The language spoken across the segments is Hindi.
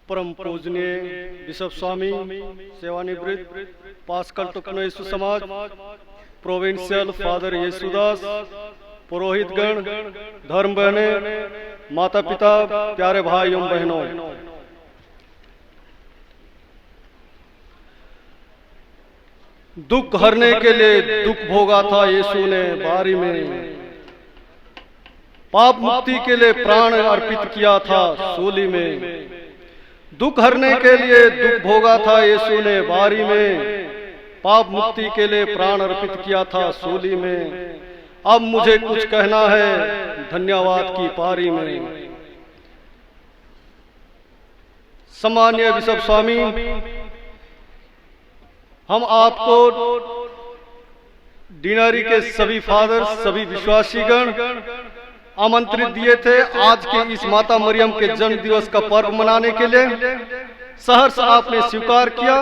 परम पूजनीय बिशप स्वामी सेवानिवृत्त पास्कल टुकनो यीशु समाज प्रोविंशियल फादर येसुदास, पुरोहितगण, धर्म बहने, माता पिता, प्यारे भाई एवं बहनों, दुख हरने के लिए दुख भोगा था यीशु ने बारी में, पाप मुक्ति के लिए प्राण अर्पित किया था सूली में। दुख हरने के लिए दुख भोगा था यीशु ने बारी में, पाप मुक्ति के लिए प्राण अर्पित किया था सूली में। अब मुझे कुछ कहना है धन्यवाद की पारी में। सम्मानीय बिशप स्वामी, हम आपको डिनरी के सभी फादर, सभी विश्वासीगण आमंत्रित दिए थे आज के इस माता मरियम के जन्म दिवस का पर्व मनाने के लिए। सहर्ष आपने स्वीकार किया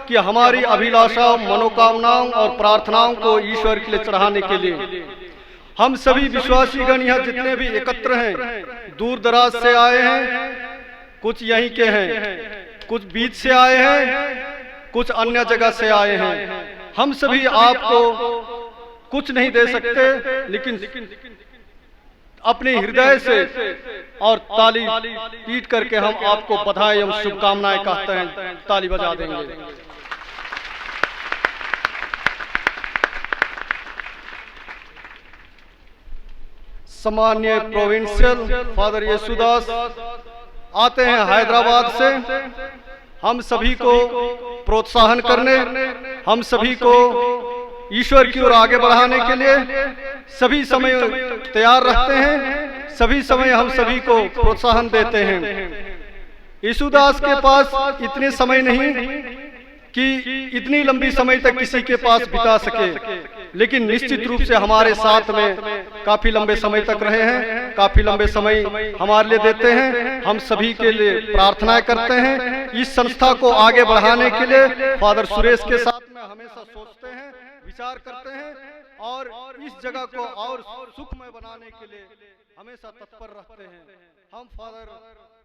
कि हमारी अभिलाषाओं, मनोकामनाओं और प्रार्थनाओं को ईश्वर के लिए चढ़ाने के लिए हम सभी विश्वासीगण यहाँ जितने भी एकत्र हैं, दूर दराज से आए हैं, कुछ यहीं के हैं, कुछ बीच से आए हैं, कुछ अन्य जगह से आए हैं। हम सभी आपको कुछ नहीं दे सकते, लेकिन अपने हृदय से और ताली पीट करके हम आपको बधाई एवं शुभकामनाएं कहते हैं, ताली बजा देंगे। सम्मानीय प्रोविंशियल फादर येसुदास आते हैं हैदराबाद से हम सभी को प्रोत्साहन करने, हम सभी को ईश्वर की ओर आगे बढ़ाने के लिए सभी समय तैयार रहते हैं, सभी समय हम सभी को प्रोत्साहन देते हैं। येसुदास के पास इतने समय नहीं कि इतनी लंबी समय तक किसी के पास बिता सके, लेकिन निश्चित रूप से हमारे साथ में काफी लंबे समय तक रहे हैं, काफी लंबे समय हमारे लिए देते हैं। हम सभी के लिए प्रार्थनाएं करते हैं। इस संस्था को आगे बढ़ाने के लिए फादर सुरेश के साथ में हमेशा सोचते हैं, विचार करते हैं और इस जगह को और सुखमय बनाने के लिए हमेशा तत्पर रहते हैं। हम फादर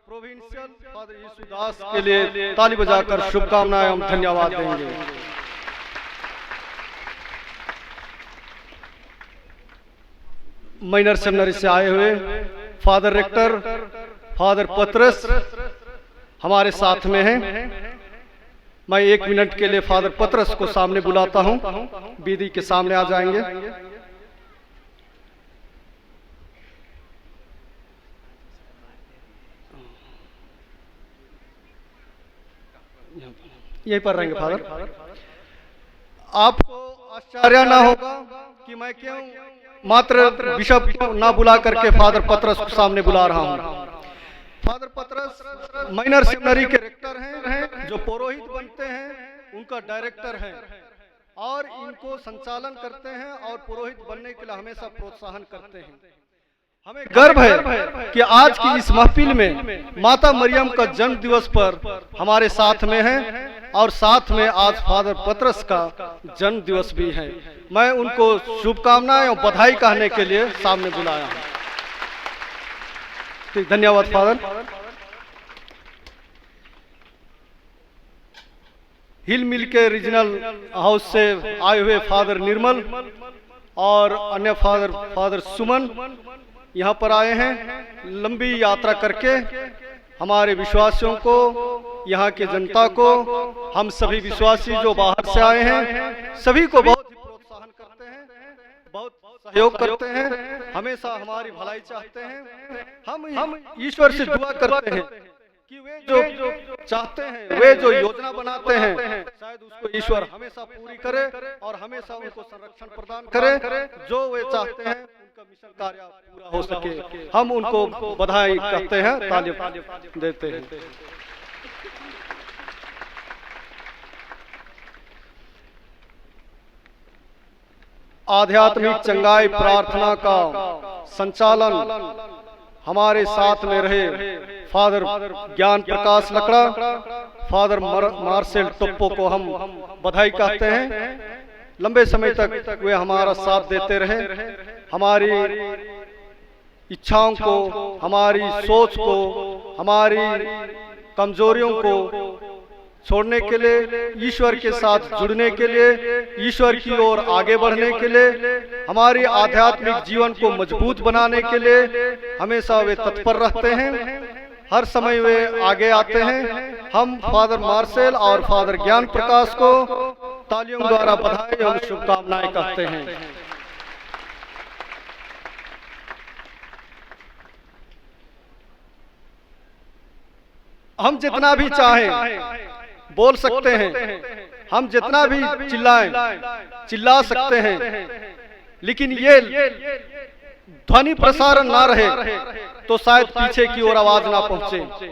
प्रोविंशियल फादर येसुदास के लिए ताली बजाकर शुभकामनाएं एवं धन्यवाद देंगे। माइनर सेमिनरी से आए हुए फादर रेक्टर फादर पतरस हमारे साथ में हैं। मैं 1 मिनट के लिए फादर पतरस को सामने बुलाता हूं, वेदी के सामने आ जाएंगे। यहीं पर रहेंगे फादर। आपको आश्चर्य ना होगा कि मैं क्यों मात्र बिशप को ना बुला करके फादर पतरस को सामने बुला रहा हूं। फादर पतरस माइनर सेमिनरी के रेक्टर हैं, जो पुरोहित बनते हैं उनका डायरेक्टर हैं और इनको संचालन करते हैं और पुरोहित बनने के लिए हमेशा प्रोत्साहन करते हैं। हमें गर्व है कि आज की इस महफिल में माता मरियम का जन्म दिवस पर हमारे साथ में है और साथ में आज फादर पतरस का जन्म दिवस भी है। मैं उनको शुभकामनाएं और बधाई कहने के लिए सामने बुलाया हूं। धन्यवाद फादर। हिल मिल के रीजनल हाउस से आए हुए फादर निर्मल और अन्य फादर सुमन यहाँ पर आए हैं। लंबी यात्रा करके हमारे विश्वासियों को, यहाँ के जनता को, हम सभी विश्वासी जो बाहर से आए हैं सभी को बहुत ही प्रोत्साहन करते हैं, बहुत सहयोग करते हैं, हमेशा हमारी भलाई चाहते हैं। हम ईश्वर से दुआ करते हैं कि वे जो चाहते हैं, वे जो योजना बनाते हैं, शायद उसको ईश्वर हमेशा पूरी करे और हमेशा उनको संरक्षण प्रदान करे। जो वे चाहते हैं उनका मिशन कार्य पूरा हो सके। हम उनको बधाई कहते हैं, ताली देते हैं। आध्यात्मिक चंगाई प्रार्थना का संचालन हमारे साथ में रहे फादर ज्ञान प्रकाश लकड़ा, फादर मार्शल टोप्पो को हम बधाई कहते हैं। लंबे समय तक वे हमारा साथ देते रहे, हमारी इच्छाओं को, हमारी सोच को, हमारी कमजोरियों को छोड़ने के लिए, ईश्वर के साथ जुड़ने के लिए, ईश्वर की ओर आगे बढ़ने के लिए, हमारे आध्यात्मिक जीवन को मजबूत बनाने के लिए हमेशा वे तत्पर रहते हैं। हर समय वे आगे आते हैं। हम फादर मार्शल और फादर ज्ञान प्रकाश को तालियों द्वारा बधाई और शुभकामनाएं कहते हैं। हम जितना भी चाहें बोल सकते हैं, हम जितना भी चिल्ला सकते हैं, लेकिन ये ध्वनि प्रसारण ना रहे तो शायद पीछे की ओर आवाज ना पहुंचे।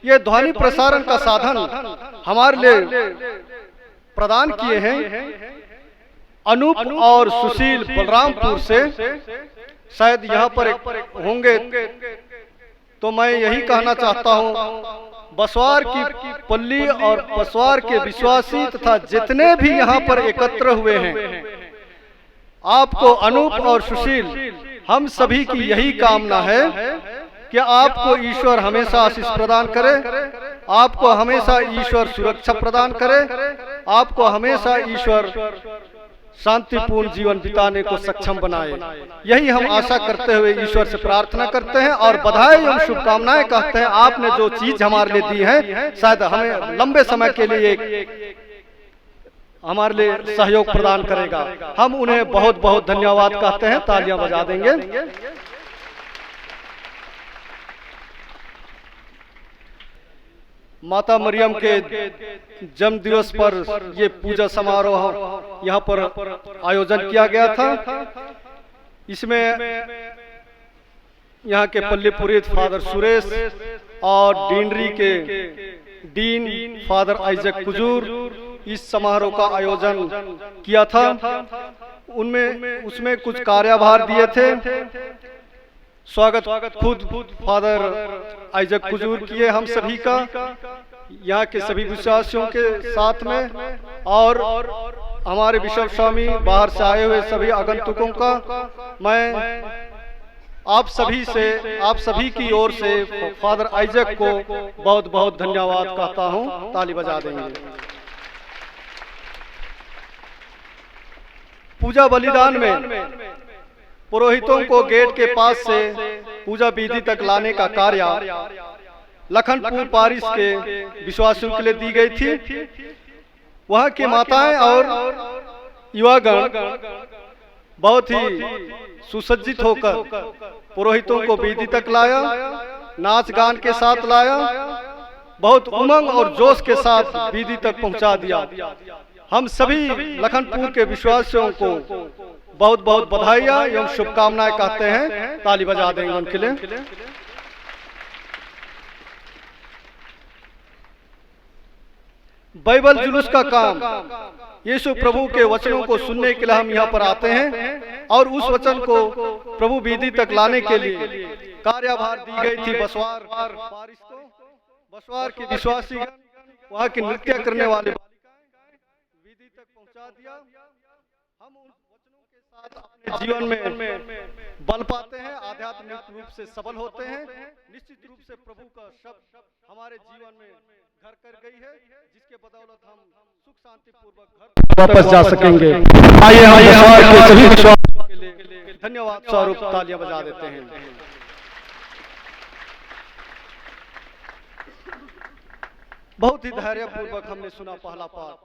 ये ध्वनि प्रसारण का साधन हमारे लिए प्रदान किए हैं अनूप और सुशील बलरामपुर से। शायद यहाँ पर होंगे तो मैं यही कहना चाहता हूँ, बसवार की पल्ली और बसवार के विश्वासी तथा जितने भी यहाँ पर एकत्र हुए हैं, आपको अनूप और सुशील, हम सभी की यही कामना है कि आपको ईश्वर हमेशा आशीष प्रदान करे, आपको हमेशा ईश्वर सुरक्षा प्रदान करे, आपको हमेशा ईश्वर शांतिपूर्ण जीवन बिताने को सक्षम बनाए। यही हम आशा करते हुए ईश्वर से प्रार्थना करते हैं और बधाई एवं शुभकामनाएं कहते हैं। आपने जो चीज हमारे लिए दी है, शायद हमें लंबे समय के लिए हमारे लिए सहयोग प्रदान करेगा। हम उन्हें बहुत बहुत धन्यवाद कहते हैं। तालियां बजा देंगे। माता मरियम के जन्म दिवस पर ये पूजा समारोह यहाँ पर आयोजन किया गया था। इसमें यहाँ के पल्ली पुरोहित फादर सुरेश और डीनरी के डीन फादर आइजक कुजूर इस समारोह का आयोजन किया था। उसमें कुछ कार्यभार दिए थे। स्वागत खुद फादर आइजक कुजूर किए हम सभी का, यहाँ के सभी विश्वासियों के साथ में, और हमारे बिशप स्वामी बाहर से आए हुए सभी आगंतुकों का मैं आप सभी की ओर से फादर आइजक को बहुत बहुत धन्यवाद कहता हूँ। ताली बजा देंगे। पूजा बलिदान में पुरोहितों को गेट के पास से पूजा विधि तक लाने का कार्य लखनपुर पारिश के विश्वासियों के लिए दी गई थी। वहां की माताएं और युवागण बहुत ही सुसज्जित होकर पुरोहितों को विधि तक लाया, नाच गान के साथ लाया, बहुत उमंग और जोश के साथ विधि तक पहुंचा दिया। हम सभी लखनपुर के विश्वासियों को बहुत बहुत बधाइयां एवं शुभकामनाएं कहते हैं। ताली बजा देंगे उनके लिए। बाइबल जुलूस का काम, यीशु प्रभु के वचनों को सुनने के लिए हम यहाँ पर आते हैं और उस वचन को प्रभु विधि तक लाने के लिए कार्यभार दी गई थी बसवार पारिश को। बसवार के विश्वासी वहाँ के नृत्य करने वाले विधि तक पहुँचा दिया। हम उन वचनों के साथ अपने जीवन में बल पाते हैं, आध्यात्मिक रूप से सबल होते हैं। निश्चित रूप से प्रभु का शब्द हमारे जीवन में घर कर गई है, जिसके बदौलत हम सुख शांति पूर्वक घर वापस जा सकेंगे। आइए हम के सभी विश्वासियों के लिए धन्यवाद स्वरूप तालियां बजा देते हैं। बहुत ही धैर्यपूर्वक हमने सुना पहला पाठ,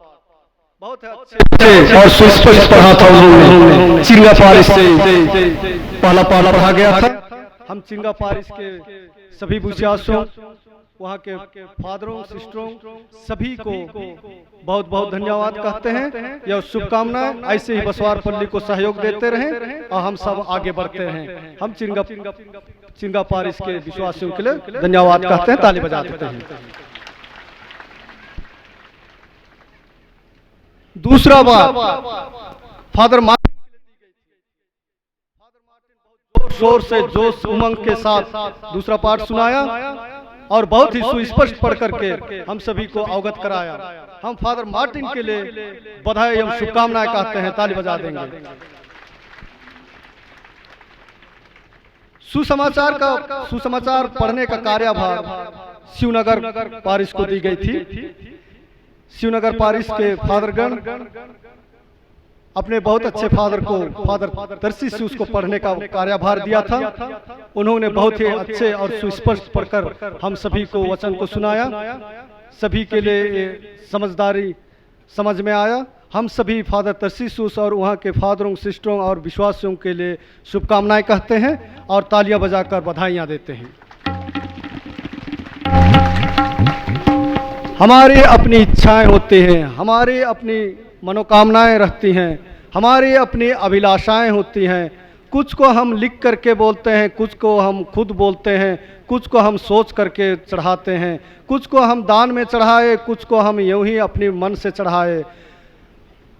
बहुत अच्छे और सुस्पष्ट पढ़ा था उन्होंने। चिंगा पारिश से पहला पाठ पढ़ा गया था। हम चिंगा पारिश के सभी विश्वासियों, वहाँ के फादरों, सिस्टरों, सभी को बहुत बहुत धन्यवाद कहते हैं। यह शुभकामनाएं ऐसे ही बसवार पल्ली को सहयोग देते रहें और हम सब आगे बढ़ते हैं। हम चिंगा पारिश के विश्वासियों के लिए धन्यवाद कहते हैं। ताली बजा देते हैं। दूसरा बात फादर मार्टिन बहुत जोर से जोश उमंग के साथ दूसरा पाठ सुनाया और बहुत ही सुस्पष्ट पढ़ करके हम सभी को अवगत कराया। हम फादर मार्टिन के लिए बधाई एवं शुभकामनाएं कहते हैं। ताली बजा देंगे। सुसमाचार पढ़ने का कार्यभार शिवनगर पारिश को दी गई थी। शिवनगर पारिश के फादरगण अपने बहुत अच्छे फादर को, फादर तर्सीसूस को पढ़ने का कार्यभार दिया था। उन्होंने बहुत ही अच्छे और सुस्पष्ट पढ़कर हम सभी को वचन को सुनाया। सभी के लिए समझदारी समझ में आया। हम सभी फादर तर्सीसूस और वहाँ के फादरों, सिस्टरों और विश्वासियों के लिए शुभकामनाएं कहते हैं और तालियां बजाकर बधाइयां देते हैं। हमारी अपनी इच्छाएं होती हैं, हमारी अपनी मनोकामनाएं रहती हैं, हमारी अपनी अभिलाषाएं होती हैं। कुछ को हम लिख करके बोलते हैं, कुछ को हम खुद बोलते हैं, कुछ को हम सोच करके चढ़ाते हैं, कुछ को हम दान में चढ़ाए, कुछ को हम यूं ही अपने मन से चढ़ाए।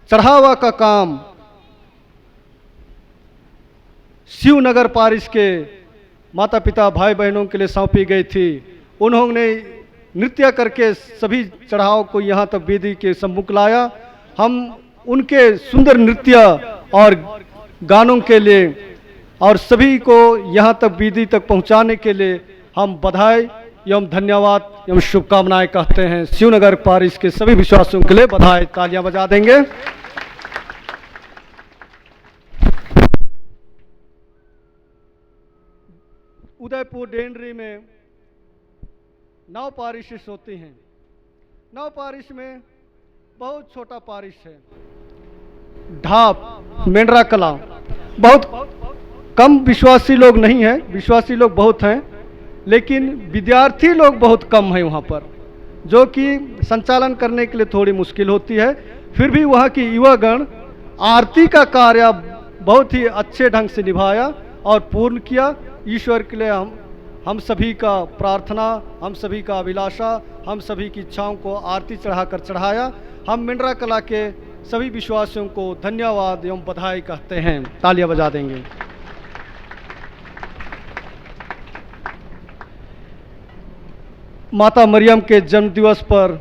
चढ़ावा का काम शिवनगर पारिश के माता पिता भाई बहनों के लिए सौंपी गई थी। उन्होंने नृत्य करके सभी चढ़ाव को यहाँ तक वेदी के सम्मुख लाया। हम उनके सुंदर नृत्य और गानों के लिए और सभी को यहाँ तक वेदी तक पहुँचाने के लिए हम बधाई एवं धन्यवाद एवं शुभकामनाएं कहते हैं। शिवनगर पारिश के सभी विश्वासियों के लिए बधाई, तालियां बजा देंगे। उदयपुर डेंडरी में 9 पारिशें होती हैं। 9 पारिश में बहुत छोटा पारिश है, ढाप मेंढरा कला। बहुत कम विश्वासी लोग नहीं हैं, विश्वासी लोग बहुत हैं, लेकिन विद्यार्थी लोग बहुत कम हैं वहाँ पर, जो कि संचालन करने के लिए थोड़ी मुश्किल होती है। फिर भी वहाँ की युवागण आरती का कार्य बहुत ही अच्छे ढंग से निभाया और पूर्ण किया। ईश्वर के लिए हम सभी का प्रार्थना, हम सभी का अभिलाषा, हम सभी की इच्छाओं को आरती चढ़ाकर चढ़ाया। हम मेंढरा कला के सभी विश्वासियों को धन्यवाद एवं बधाई कहते हैं, तालियां बजा देंगे। माता मरियम के जन्म दिवस पर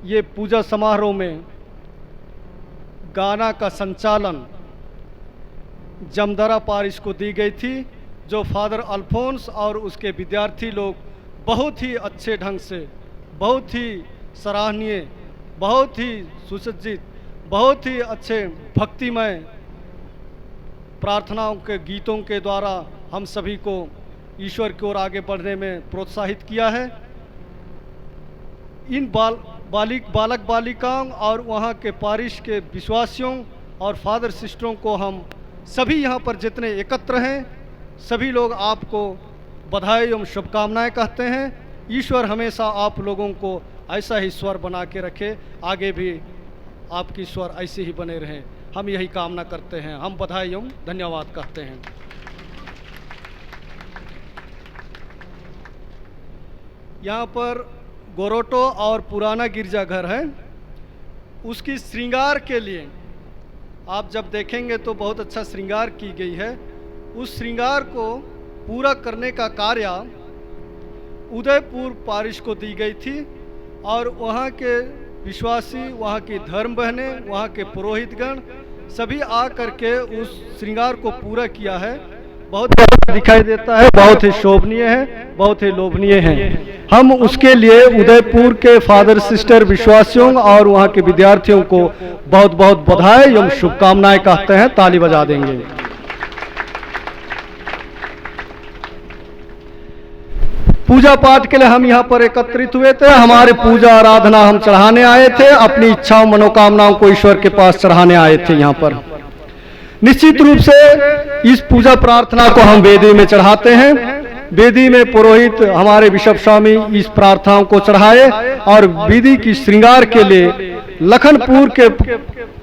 ये पूजा समारोह में गाना का संचालन जमदरा पारिश को दी गई थी, जो फादर अल्फोंस और उसके विद्यार्थी लोग बहुत ही अच्छे ढंग से, बहुत ही सराहनीय, बहुत ही सुसज्जित, बहुत ही अच्छे भक्तिमय प्रार्थनाओं के गीतों के द्वारा हम सभी को ईश्वर की ओर आगे बढ़ने में प्रोत्साहित किया है। इन बालक बालिकाओं और वहाँ के पारिश के विश्वासियों और फादर सिस्टरों को हम सभी यहाँ पर जितने एकत्र हैं, सभी लोग आपको बधाई एवं शुभकामनाएं कहते हैं। ईश्वर हमेशा आप लोगों को ऐसा ही स्वर बना के रखे, आगे भी आपकी स्वर ऐसे ही बने रहें, हम यही कामना करते हैं। हम बधाई एवं धन्यवाद कहते हैं। यहाँ पर गोरोटो और पुराना गिरजाघर है, उसकी श्रृंगार के लिए आप जब देखेंगे तो बहुत अच्छा श्रृंगार की गई है। उस श्रृंगार को पूरा करने का कार्य उदयपुर पारिश को दी गई थी और वहाँ के विश्वासी, वहाँ की धर्म बहनें, वहाँ के पुरोहितगण सभी आ करके उस श्रृंगार को पूरा किया है। बहुत अच्छा दिखाई देता है, बहुत ही शोभनीय है, बहुत ही लोभनीय है। हम उसके लिए उदयपुर के फादर सिस्टर विश्वासियों और वहाँ के विद्यार्थियों को बहुत बहुत बधाई एवं शुभकामनाएं कहते हैं, ताली बजा देंगे। पूजा पाठ के लिए हम यहाँ पर एकत्रित हुए थे। हमारे पूजा आराधना हम चढ़ाने आए थे, अपनी इच्छाओं मनोकामनाओं को ईश्वर के पास चढ़ाने आए थे। यहाँ पर निश्चित रूप से इस पूजा प्रार्थना को हम वेदी में चढ़ाते हैं। वेदी में पुरोहित हमारे बिशप स्वामी इस प्रार्थनाओं को चढ़ाए और वेदी की श्रृंगार के लिए लखनपुर के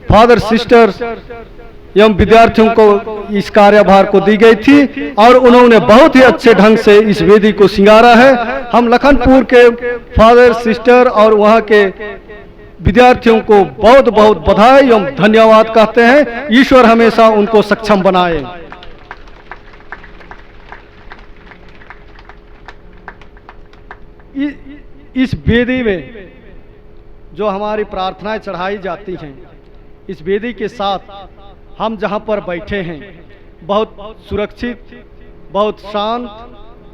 फादर सिस्टर एवं विद्यार्थियों को इस कार्यभार को दी गई थी और उन्होंने बहुत ही अच्छे ढंग से इस वेदी को सिंगारा है। हम लखनपुर के फादर सिस्टर और वहाँ के विद्यार्थियों को बहुत बहुत बधाई एवं धन्यवाद कहते हैं। ईश्वर हमेशा उनको सक्षम बनाए। इस वेदी में जो हमारी प्रार्थनाएं चढ़ाई जाती हैं, इस वेदी के साथ हम जहाँ पर बैठे हैं बहुत सुरक्षित, बहुत शांत,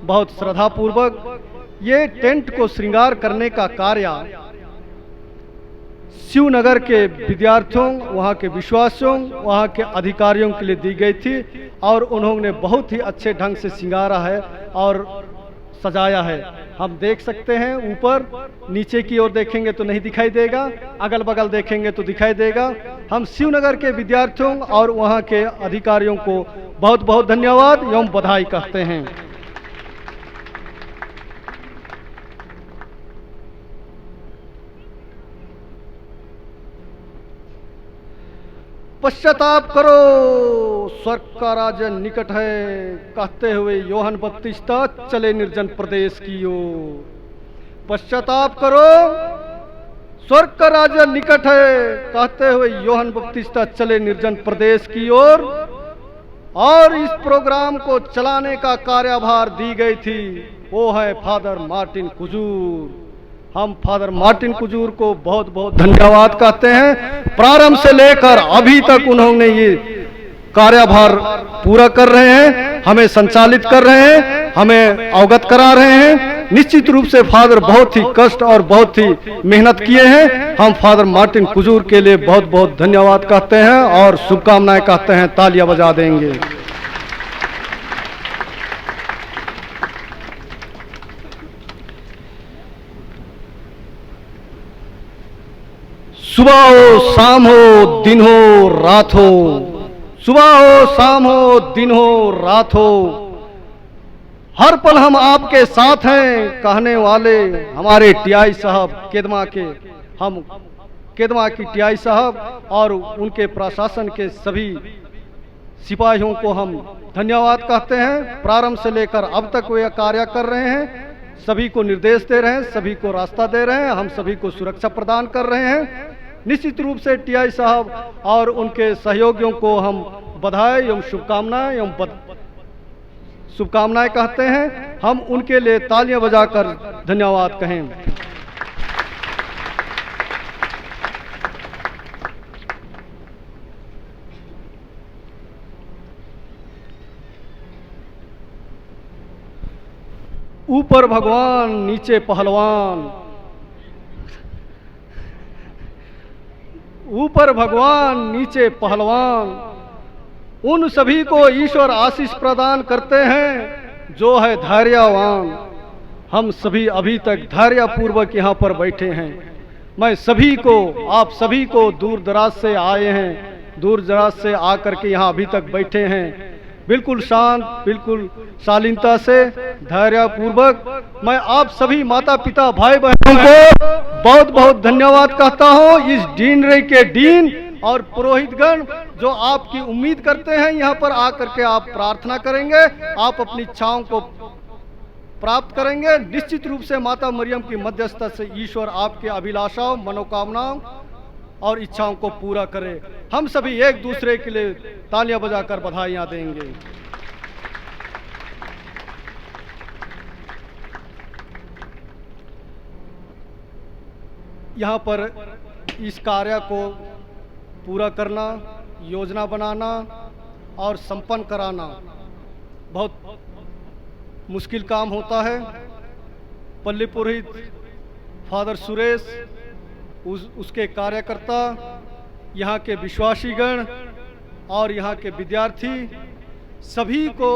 बहुत श्रद्धापूर्वक ये टेंट को श्रृंगार करने का कार्य शिवनगर के विद्यार्थियों, वहाँ के विश्वासियों, वहाँ के अधिकारियों के लिए दी गई थी और उन्होंने बहुत ही अच्छे ढंग से श्रृंगारा है और सजाया है। हम देख सकते हैं ऊपर, नीचे की ओर देखेंगे तो नहीं दिखाई देगा, अगल बगल देखेंगे तो दिखाई देगा। हम शिवनगर के विद्यार्थियों और वहाँ के अधिकारियों को बहुत बहुत धन्यवाद एवं बधाई कहते हैं। पश्चाताप करो, स्वर्ग का राज्य निकट है, कहते हुए यूहन्ना बपतिस्ता चले निर्जन प्रदेश की ओर। पश्चाताप करो, स्वर्ग का राज्य निकट है, कहते हुए यूहन्ना बपतिस्ता चले निर्जन प्रदेश की ओर। और इस प्रोग्राम को चलाने का कार्यभार दी गई थी, वो है फादर मार्टिन कुजूर। हम फादर मार्टिन कुजूर को बहुत बहुत धन्यवाद कहते हैं। प्रारंभ से लेकर अभी तक उन्होंने ये कार्यभार पूरा कर रहे हैं, हमें संचालित कर रहे हैं, हमें अवगत करा रहे हैं। निश्चित रूप से फादर बहुत ही कष्ट और बहुत ही मेहनत किए हैं। हम फादर मार्टिन कुजूर के लिए बहुत बहुत धन्यवाद कहते हैं और शुभकामनाएं कहते हैं। तालियां बजा देंगे। सुबह हो, शाम हो, दिन हो, रात हो, सुबह हो, शाम हो, दिन हो, रात हो, हर पल हम आपके साथ हैं कहने वाले हमारे टीआई साहब केदमा के, हम केदमा की टीआई साहब और उनके प्रशासन के सभी सिपाहियों को हम धन्यवाद कहते हैं। प्रारंभ से लेकर अब तक वे कार्य कर रहे हैं, सभी को निर्देश दे रहे हैं, सभी को रास्ता दे रहे हैं, हम सभी को सुरक्षा प्रदान कर रहे हैं। निश्चित रूप से टीआई साहब और उनके सहयोगियों को हम बधाई एवं शुभकामनाएं कहते हैं। हम उनके लिए तालियां बजाकर धन्यवाद कहें। ऊपर भगवान नीचे पहलवान, ऊपर भगवान नीचे पहलवान, उन सभी को ईश्वर आशीष प्रदान करते हैं जो है धैर्यवान। हम सभी अभी तक धैर्यपूर्वक यहाँ पर बैठे हैं। मैं सभी को, आप सभी को दूर दराज से आए हैं, दूर दराज से आकर के यहाँ अभी तक बैठे हैं, बिल्कुल शांत, बिल्कुल शालीनता से, धैर्यपूर्वक। मैं आप सभी माता पिता भाई बहनों को बहुत बहुत धन्यवाद कहता हूँ। इस डीनरी के डीन और पुरोहितगण जो आपकी उम्मीद करते हैं यहाँ पर आकर के आप प्रार्थना करेंगे, आप अपनी इच्छाओं को प्राप्त करेंगे। निश्चित रूप से माता मरियम की मध्यस्थता से ईश्वर आपके अभिलाषाओं, मनोकामनाओं और इच्छाओं को पूरा करे। हम सभी एक दूसरे के लिए तालियां बजाकर बधाइयां देंगे। यहाँ पर इस कार्य को पूरा करना, योजना बनाना और संपन्न कराना बहुत मुश्किल काम होता है। पल्ली पुरोहित फादर सुरेश, उसके कार्यकर्ता, यहाँ के विश्वासीगण और यहाँ के विद्यार्थी, सभी को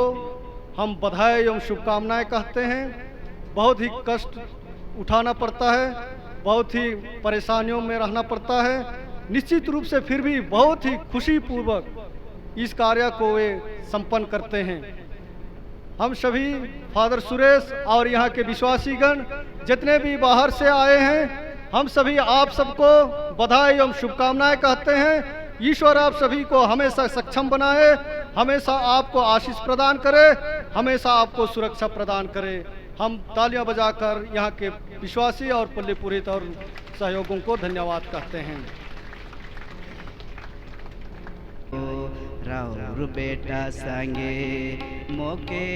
हम बधाई एवं शुभकामनाएं कहते हैं। बहुत ही कष्ट उठाना पड़ता है, बहुत ही परेशानियों में रहना पड़ता है। निश्चित रूप से फिर भी बहुत ही खुशी पूर्वक इस कार्य को वे संपन्न करते हैं। हम सभी फादर सुरेश और यहाँ के विश्वासीगण जितने भी बाहर से आए हैं, हम सभी आप सबको बधाई एवं शुभकामनाएं कहते हैं। ईश्वर आप सभी को हमेशा सक्षम बनाए, हमेशा आपको आशीष प्रदान करे, हमेशा आपको सुरक्षा प्रदान करे। हम तालियां बजाकर यहाँ के विश्वासी और पल्ली पुरोहित और सहयोगों को धन्यवाद कहते हैं। राउर बेटा संगे मोके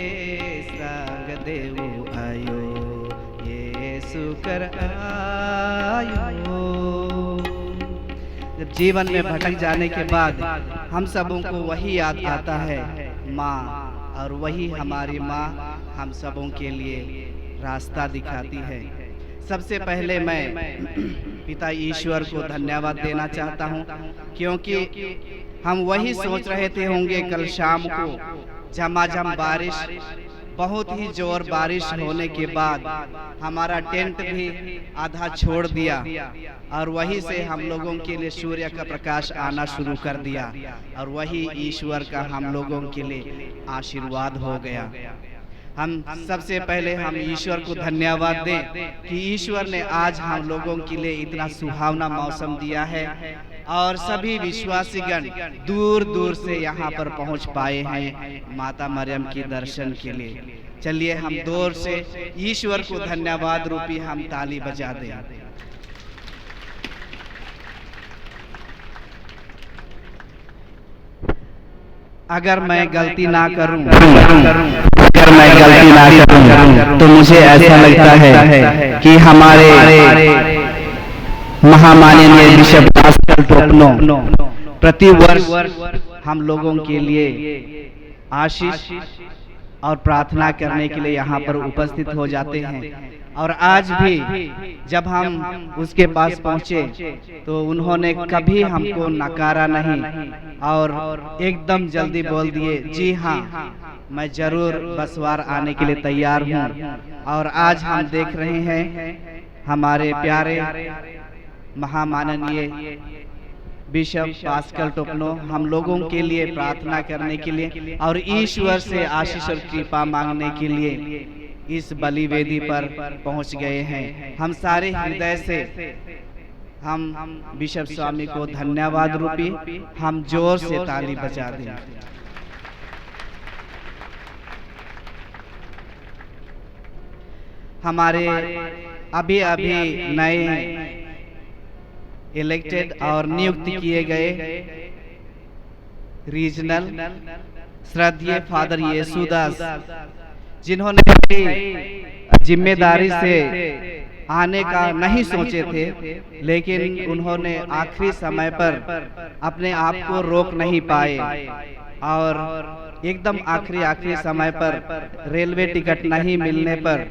संग देवो आयो, ये सुकर आयो। जब जीवन में भटक जाने के बाद हम सबों को वही याद आता है, माँ, और वही हमारी माँ हम सबों के लिए रास्ता दिखाती है। सबसे पहले मैं पिता ईश्वर को धन्यवाद देना चाहता हूँ, क्योंकि हम वही सोच रहे थे होंगे कल शाम को झमाझम बारिश, बहुत ही जोर बारिश होने के बाद हमारा टेंट भी आधा छोड़ दिया और वहीं से हम लोगों के लिए सूर्य का प्रकाश आना शुरू कर दिया और वही ईश्वर का हम लोगों के लिए आशीर्वाद हो गया। हम सबसे पहले हम ईश्वर को धन्यवाद दें कि ईश्वर ने आज हम लोगों के लिए इतना सुहावना मौसम दिया है और सभी विश्वासीगण दूर दूर से यहाँ पर पहुँच पाए हैं माता मरियम के दर्शन के लिए। चलिए हम दूर से ईश्वर को धन्यवाद रूपी हम ताली बजा दें। अगर मैं गलती ना करूं तो मुझे ऐसा लगता है कि हमारे महामाननीय बिशप पास्कल टोपनो प्रति वर्ष हम लोगों के लिए आशीष और प्रार्थना करने के लिए यहाँ पर उपस्थित हो जाते हैं। और आज भी जब हम उसके पास पहुँचे तो उन्होंने कभी हमको नकारा नहीं और एकदम जल्दी बोल दिए, जी हाँ मैं जरूर बसवार आने के लिए तैयार हूँ। और आज हम देख रहे हैं हमारे प्यारे महामाननीय बिशप पास्कल टोपनो हम लोगों के लिए प्रार्थना करने के लिए और ईश्वर से आशीष और कृपा मांगने के लिए इस बलिवेदी पर पहुंच गए हैं। हम सारे हृदय से हम बिशप स्वामी को धन्यवाद रूपी हम जोर से ताली बजा दें। हमारे अभी अभी नए इलेक्टेड और नियुक्त किए गए रीजनल श्रद्धेय फादर येसुदास, जिन्होंने जिम्मेदारी से आने का नहीं सोचे थे, लेकिन उन्होंने आखिरी समय पर अपने आप को रोक नहीं पाए और एकदम आखिरी समय पर रेलवे टिकट नहीं मिलने पर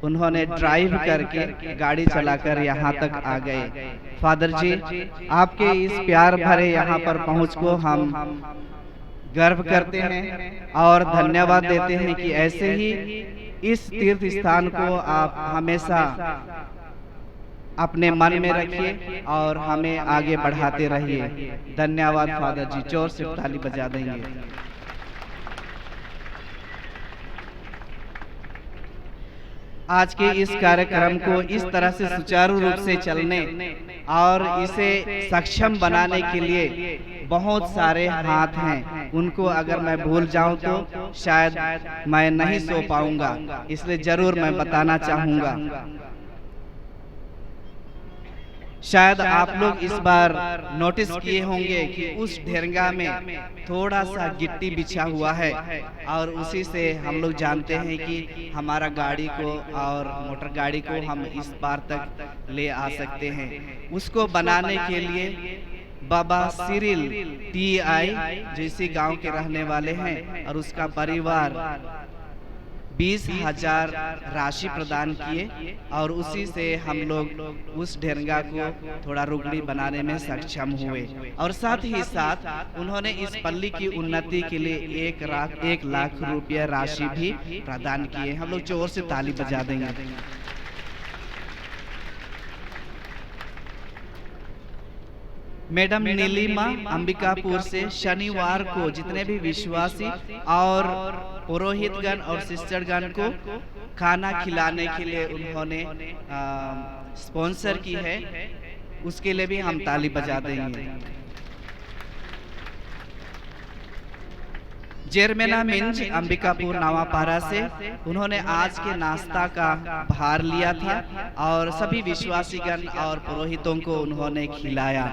उन्होंने ड्राइव करके गाड़ी चलाकर यहाँ तक आ गए। फादर जी, आपके इस प्यार भरे यहाँ पर पहुँच को हम गर्व करते हैं और धन्यवाद देते हैं कि ऐसे ही इस तीर्थ स्थान को आप हमेशा अपने मन में रखिए और हमें आगे बढ़ाते रहिए। धन्यवाद फादर जी, जोर से ताली बजा देंगे। आज के इस कार्यक्रम को इस तरह से सुचारू रूप से चलने और इसे सक्षम बनाने के लिए बहुत सारे हाथ हैं, उनको अगर मैं भूल जाऊं तो शायद मैं नहीं सो पाऊंगा, इसलिए जरूर मैं बताना चाहूंगा। शायद आप लोग इस बार नोटिस किए होंगे कि उस ढेरगा में थोड़ा सा गिट्टी बिछा हुआ है और उसी से हम लोग जानते हैं कि हमारा गाड़ी को और मोटर गाड़ी को हम इस पार तक ले आ सकते हैं। उसको बनाने के लिए बाबा सिरिल TI जो इसी गांव के रहने वाले हैं और उसका परिवार 20,000 राशि प्रदान किए और उसी से हम लोग उस ढेरगा को थोड़ा रुगड़ी बनाने में सक्षम हुए। और साथ ही साथ उन्होंने इस पल्ली की उन्नति के लिए 1 लाख रुपया राशि भी प्रदान किए। हम लोग जोर से ताली बजा देंगे। मैडम नीलिमा अंबिकापुर से शनिवार को जितने भी विश्वासी और पुरोहितगण और सिस्टरगण को खाना खिलाने के लिए उन्होंने स्पॉन्सर की है, उसके लिए भी हम ताली बजा देंगे। जेरमेना मिंज अंबिकापुर नवापारा से उन्होंने आज के नाश्ता का भार लिया था और सभी विश्वासीगण और पुरोहितों को उन्होंने खिलाया,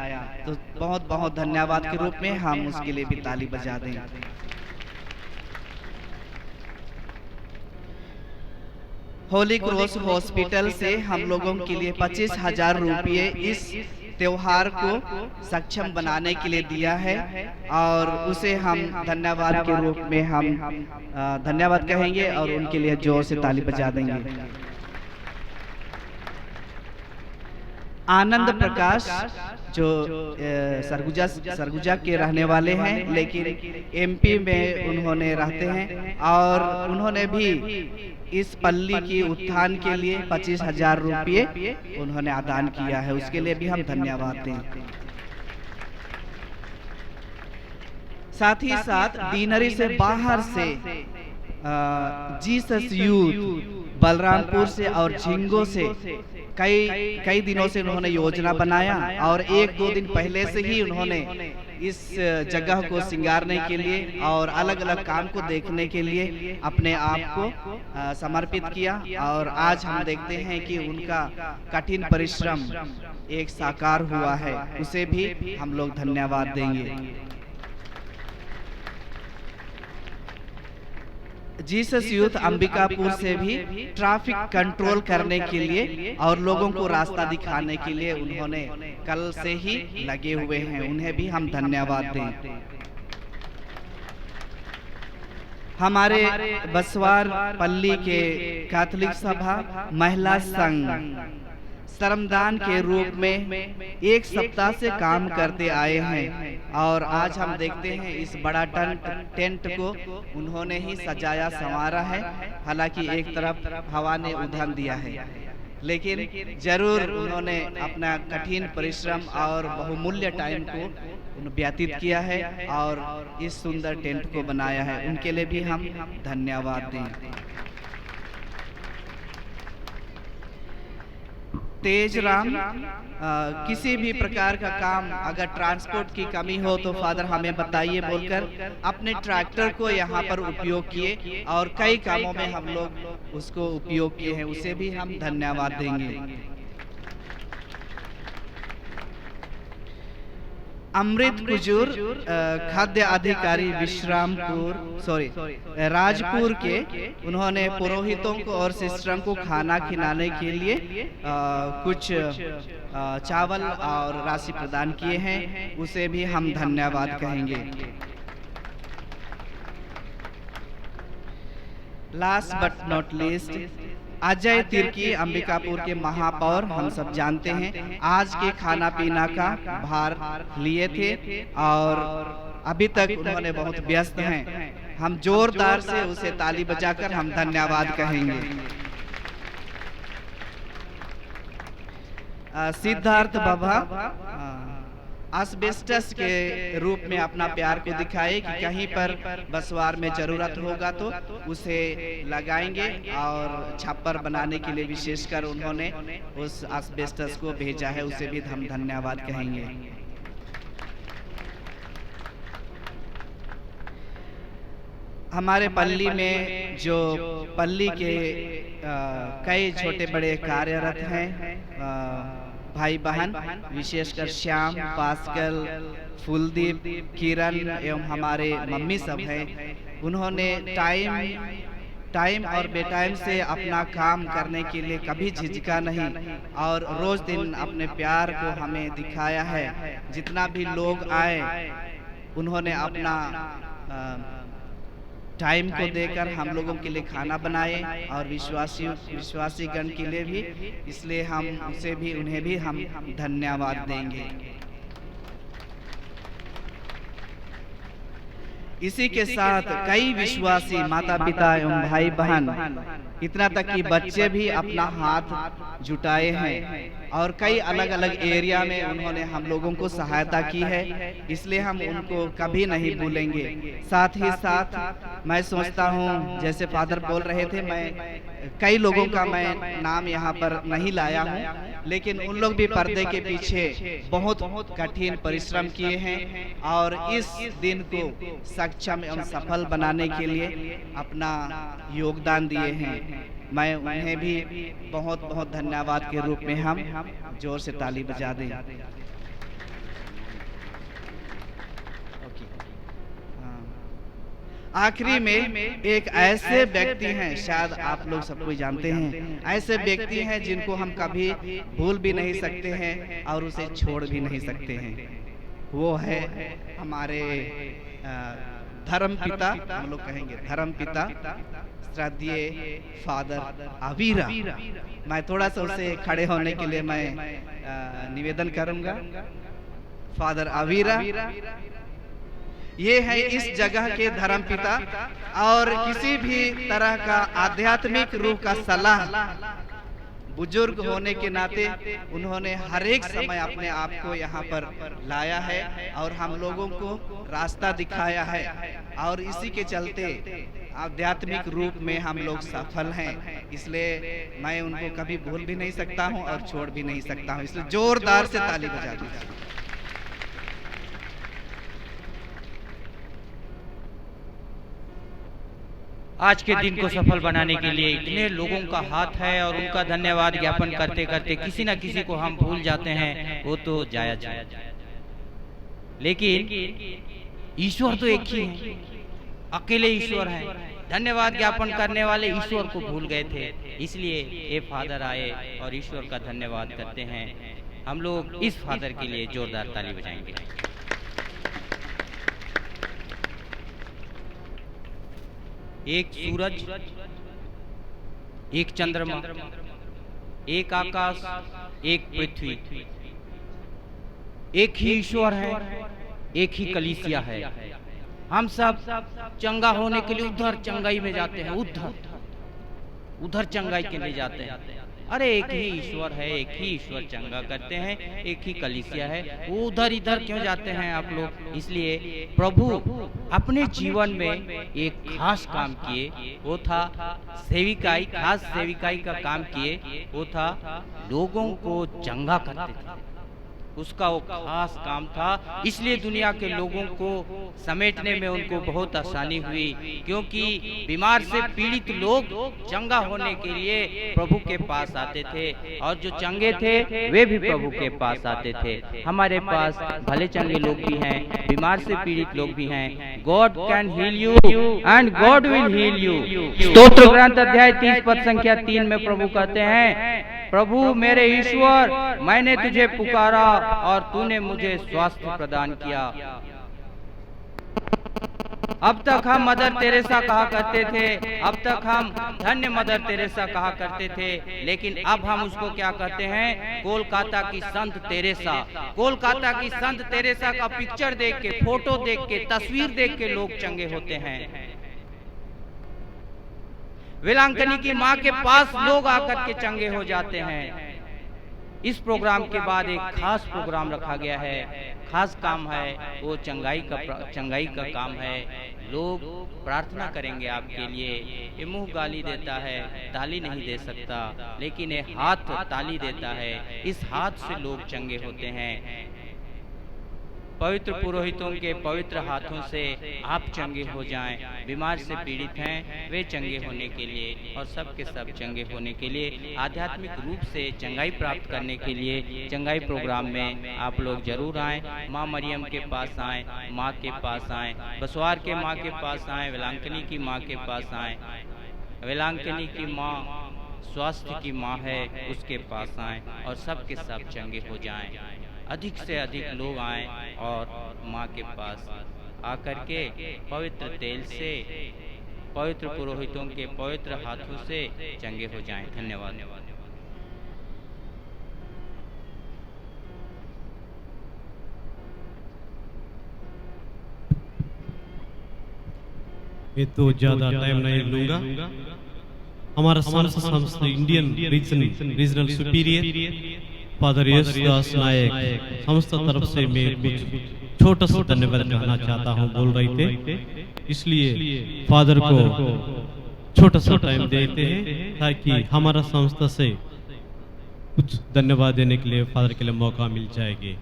तो बहुत बहुत धन्यवाद के रूप में हम उसके लिए भी ताली बजा दें। होली क्रॉस हॉस्पिटल से हम लोगों के लिए 25,000 रुपये इस त्योहार को सक्षम बनाने के लिए दिया है और उसे हम धन्यवाद के रूप में हम धन्यवाद कहेंगे और उनके लिए जोर से ताली बजा देंगे। आनंद प्रकाश जो सरगुजा के रहने वाले हैं, लेकिन एमपी में उन्होंने रहते हैं और उन्होंने भी इस पल्ली की उत्थान के लिए 25,000 रुपये उन्होंने आदान किया है, उसके लिए भी हम धन्यवाद दें। साथ ही साथ दीनरी से बाहर से जीसस यूथ बलरामपुर से और झिंगो से कई दिनों से उन्होंने योजना बनाया और 1-2 दिन पहले से ही उन्होंने इस जगह को सिंगारने के लिए और अलग अलग काम को देखने के लिए अपने आप को समर्पित किया और आज हम देखते हैं कि उनका कठिन परिश्रम एक साकार हुआ है, उसे भी हम लोग धन्यवाद देंगे। जीसस यूथ अंबिकापुर से भी ट्रैफिक कंट्रोल करने के लिए और लोगों को रास्ता दिखाने के लिए उन्होंने कल से ही लगे हुए हैं, उन्हें भी हम धन्यवाद दें। हमारे बसवार पल्ली के कैथोलिक सभा महिला संघ श्रमदान के रूप में 1 सप्ताह से काम करते आए हैं और आज हम देखते हैं इस बड़ा टेंट को उन्होंने ही सजाया संवारा है। हालांकि एक तरफ हवा ने उधन दिया है, लेकिन जरूर उन्होंने अपना कठिन परिश्रम और बहुमूल्य टाइम को व्यतीत किया है और इस सुंदर टेंट को बनाया है, उनके लिए भी हम धन्यवाद दें। तेज राम किसी भी प्रकार का काम अगर ट्रांसपोर्ट की कमी हो तो फादर हमें बताइए बोलकर अपने ट्रैक्टर को यहाँ पर उपयोग किए और कई कामों में हम लोग उसको उपयोग किए हैं, उसे भी हम धन्यवाद देंगे। अमृत कुजूर खाद्य अधिकारी राजपुर के उन्होंने पुरोहितों को और सिस्टरों को खाना खिलाने के लिए कुछ चावल और राशि प्रदान किए हैं, उसे भी हम धन्यवाद कहेंगे। Last but not least Ajay Tirkey Ambikapur के महापौर, हम सब जानते हैं आज के खाना पीना का भार लिए थे और अभी तक उन्होंने बहुत व्यस्त हैं, हम जोरदार से उसे ताली बजाकर हम धन्यवाद कहेंगे। सिद्धार्थ बाबा एस्बेस्टस के रूप में अपना प्यार को दिखाए कि कहीं पर बसवार में जरूरत होगा तो उसे लगाएंगे और छप्पर बनाने के लिए विशेषकर उन्होंने उस एस्बेस्टस को भेजा है, उसे भी हम धन्यवाद कहेंगे। हमारे पल्ली में जो पल्ली के कई छोटे बड़े कार्यरत हैं भाई बहन, विशेषकर श्याम, पास्कल, फूलदीप, किरण एवं हमारे मम्मी सब हैं, उन्होंने टाइम और बेटाइम से अपना काम करने के लिए कभी झिझका नहीं और रोज दिन अपने प्यार को हमें दिखाया है। जितना भी लोग आए उन्होंने अपना टाइम को देकर हम लोगों के लिए खाना बनाए और विश्वासी गण के लिए भी, इसलिए हम उन्हें भी हम धन्यवाद देंगे। इसी के साथ कई विश्वासी माता पिता एवं भाई बहन, इतना तक कि बच्चे भी अपना हाथ जुटाए हैं और कई अलग अलग एरिया में उन्होंने हम लोगों को सहायता की है, इसलिए हम उनको कभी नहीं भूलेंगे। साथ ही साथ मैं सोचता हूँ, जैसे फादर बोल रहे थे, मैं कई लोगों का मैं नाम यहाँ पर नहीं लाया हूँ, लेकिन उन लोग भी पर्दे के पीछे बहुत कठिन परिश्रम किए हैं और इस दिन को सक्षम एवं सफल बनाने के लिए अपना योगदान दिए हैं। मैं उन्हें भी बहुत बहुत धन्यवाद के रूप में हम जोर से ताली बजा दें। आखिरी में एक ऐसे व्यक्ति हैं, शायद आप लोग सब कोई जानते हैं, ऐसे व्यक्ति हैं जिनको हम कभी भूल भी नहीं सकते हैं और उसे छोड़ भी नहीं सकते हैं। वो है हमारे धर्म पिता, हम लोग कहेंगे धर्म पिता श्रद्धेय फादर अवीरा। मैं थोड़ा सा उसे खड़े होने के लिए मैं निवेदन करूंगा। फादर अवीरा ये है इस जगह के धर्म पिता, और किसी भी तरह का आध्यात्मिक रूप का सलाह बुजुर्ग होने के नाते उन्होंने हर एक समय अपने आप को यहाँ पर लाया है और हम लोगों को रास्ता दिखाया है, और इसी के चलते आध्यात्मिक रूप में हम लोग सफल हैं। इसलिए मैं उनको कभी भूल भी नहीं सकता हूँ और छोड़ भी नहीं सकता हूँ। इसलिए जोरदार से ताली बजा दीजिए। आज के दिन को सफल बनाने के लिए इतने लोगों का हाथ है और उनका धन्यवाद ज्ञापन करते करते किसी न किसी को हम भूल जाते हैं, वो तो जायज है। लेकिन ईश्वर तो एक ही है, अकेले ईश्वर है। धन्यवाद ज्ञापन करने वाले ईश्वर को भूल गए थे, इसलिए ये फादर आए और ईश्वर का धन्यवाद करते हैं। हम लोग इस फादर के लिए जोरदार ताली बजाएंगे। एक सूरज, एक चंद्रमा, एक आकाश, एक पृथ्वी, एक ही ईश्वर है, एक ही कलीसिया है। हम सब चंगा होने के लिए उधर चंगाई में जाते हैं, उधर चंगाई के लिए जाते हैं। अरे एक ही ईश्वर है, एक ही ईश्वर चंगा करते हैं, एक ही कलीसिया है, वो उधर इधर क्यों जाते हैं आप लोग? इसलिए प्रभु अपने जीवन में एक खास काम किए, वो था सेविकाई, खास सेविकाई का काम किए, वो था लोगों को चंगा करते थे। उसका वो खास काम था, इसलिए दुनिया के लोगों को समेटने में उनको बहुत आसानी हुई, क्योंकि बीमार से पीड़ित लोग चंगा होने के लिए प्रभु के पास आते थे, और जो चंगे थे वे भी प्रभु के पास आते थे। हमारे पास भले चंगे लोग भी हैं, बीमार से पीड़ित लोग भी हैं। God can heal you and God will heal you. स्तोत्र ग्रंथ अध्याय 30 पद संख्या 3 में प्रभु कहते हैं, प्रभु मेरे ईश्वर, मैंने तुझे पुकारा और तूने मुझे स्वास्थ्य प्रदान किया। अब तक हम मदर तेरेसा कहा करते थे, अब तक हम धन्य मदर तेरेसा कहा करते थे, लेकिन अब हम उसको क्या कहते हैं? कोलकाता की संत तेरेसा। कोलकाता की संत तेरेसा का पिक्चर देख के, फोटो देख के, तस्वीर देख के लोग चंगे होते हैं। वेलांकनी की माँ के पास लोग आकर के चंगे हो जाते हैं। इस प्रोग्राम के बाद एक खास प्रोग्राम रखा गया है, खास काम है, वो चंगाई का काम है। लोग प्रार्थना करेंगे आपके लिए। ये मुंह गाली देता है, ताली नहीं दे सकता, लेकिन ये हाथ ताली देता है। इस हाथ से लोग चंगे होते हैं। पवित्र पुरोहितों के पवित्र हाथों से आप चंगे हो जाएं। बीमार से पीड़ित हैं वे चंगे होने के लिए, और सब के सब चंगे होने के लिए, आध्यात्मिक रूप से चंगाई प्राप्त करने के लिए चंगाई प्रोग्राम में आप लोग जरूर आएं। माँ मरियम के पास आएं, माँ के पास आएं, बसवार के माँ के पास आएं, वेलांकनी की माँ के पास आएं। वेलांकनी की माँ स्वास्थ्य की माँ है, उसके पास आएं और सब के सब चंगे हो जाएं। अधिक से अधिक लोग आएं और माँ के पास आकर के पवित्र तेल से, पवित्र पुरोहितों के पवित्र हाथों से चंगे हो जाएं। धन्यवाद। ये तो ज्यादा टाइम नहीं लूंगा। हमारा संस्था Indian regional superior father Yesudas Nayak संस्था तरफ से मैं कुछ छोटा सा धन्यवाद कहना चाहता हूँ, बोल रहे थे, इसलिए फादर को छोटा सा टाइम देते हैं ताकि हमारा संस्था से कुछ धन्यवाद देने के लिए फादर के लिए मौका मिल जाएगी।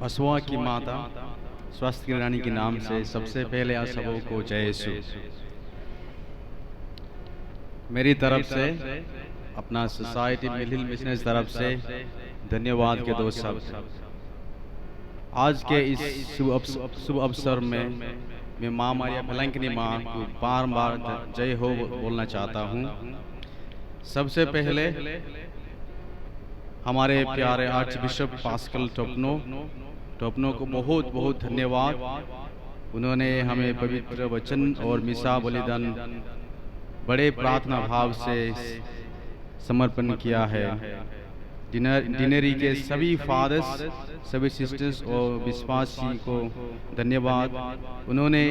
बसवा की माता स्वास्थ्य की रानी के नाम से सबसे पहले आप सबों को जय यीशु। मेरी तरफ से अपना सोसाइटी मिडिल बिजनेस तरफ से धन्यवाद के दो शब्द। आज के इस शुभ अवसर में मैं माँ मारिया भलंकनी माँ को बार बार जय हो बोलना चाहता हूँ। सबसे पहले हमारे प्यारे आर्च बिशप पास्कल टोपनो को बहुत बहुत धन्यवाद। उन्होंने हमें पवित्र वचन और मिसा बलिदान बड़े प्रार्थना भाव से समर्पण किया है। डिनरी के सभी फादर्स, सभी सिस्टर्स और विश्वासी को धन्यवाद। उन्होंने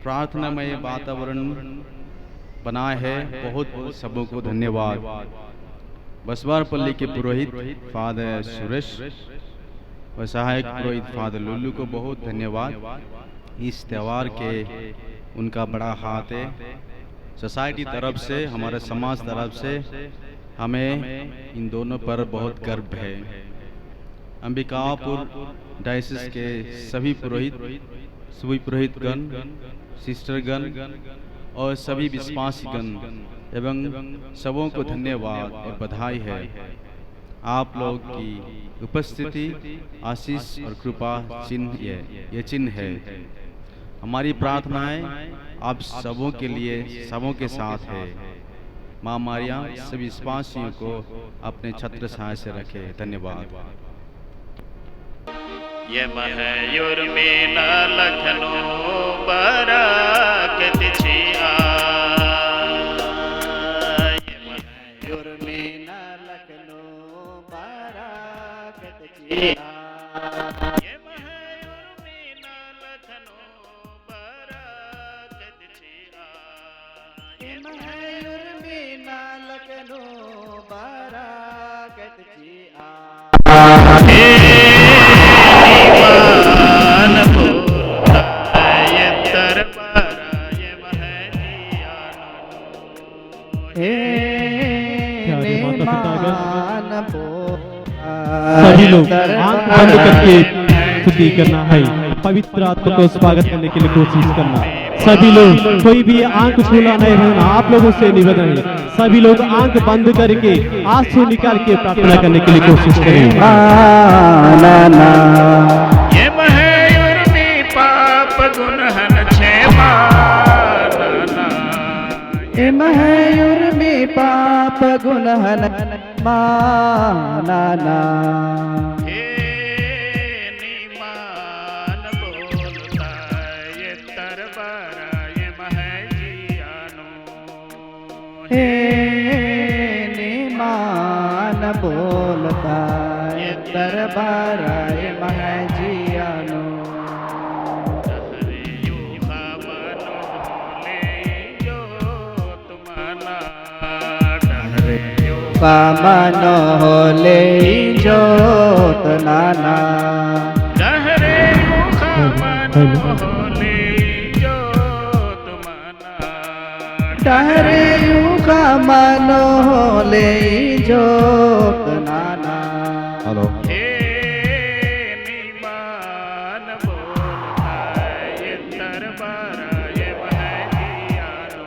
प्रार्थनामय वातावरण बनाया है। बहुत बहुत सबों को धन्यवाद। बसवारपल्ली के पुरोहित फादर सुरेश और सहायक पुरोहित फादर लुल्लू को बहुत धन्यवाद। इस त्यौहार के उनका बड़ा हाथ है। सोसाइटी तरफ से, हमारे समाज तरफ से हमें इन दोनों पर बहुत गर्व है। अंबिकापुर डायसिस के सभी पुरोहितगण, सिस्टरगण और सभी विश्वासीगण एवं सबों को धन्यवाद और बधाई है। आप लोग की उपस्थिति आशीष और कृपा चिन्ह ये चिन्ह है। हमारी प्रार्थनाएं आप सबों के लिए, सबों के साथ है। माँ मारिया सभी विश्वासियों को अपने छत्र छाया से रखे। धन्यवाद। ये महयूर में न लखनो बराकत छिया, ये महयूर में न लखनो बराकत छिया, ये महयूर में न लखनो बराकत छिया, ये महयूर में न लखनो बराकत छिया। सभी लोग आंख बंद करके स्तुति करना है। पवित्र आत्मा को स्वागत करने के लिए कोशिश करना। सभी लोग, कोई भी आंख छूना नहीं रहना। आप लोगों से निवेदन है, सभी लोग आंख बंद करके आंसू निकाल के प्रार्थना करने के लिए कोशिश करें। ये महयूर में पाप गुनहन क्षेमा, ये महयूर में पाप गुनहन माना। हे नीमान बोलता ये तरबारा ये महजियानो, हे नीमान बोलता ये दरबारा ये महजियानो। मनो होले जोत नाना, डहरे मुखा मनो होले जोत मना, डहरे युखा मनो होले जोत नाना। हेलो। हे नीमान बोलता ये दरबारा ये महजियानो,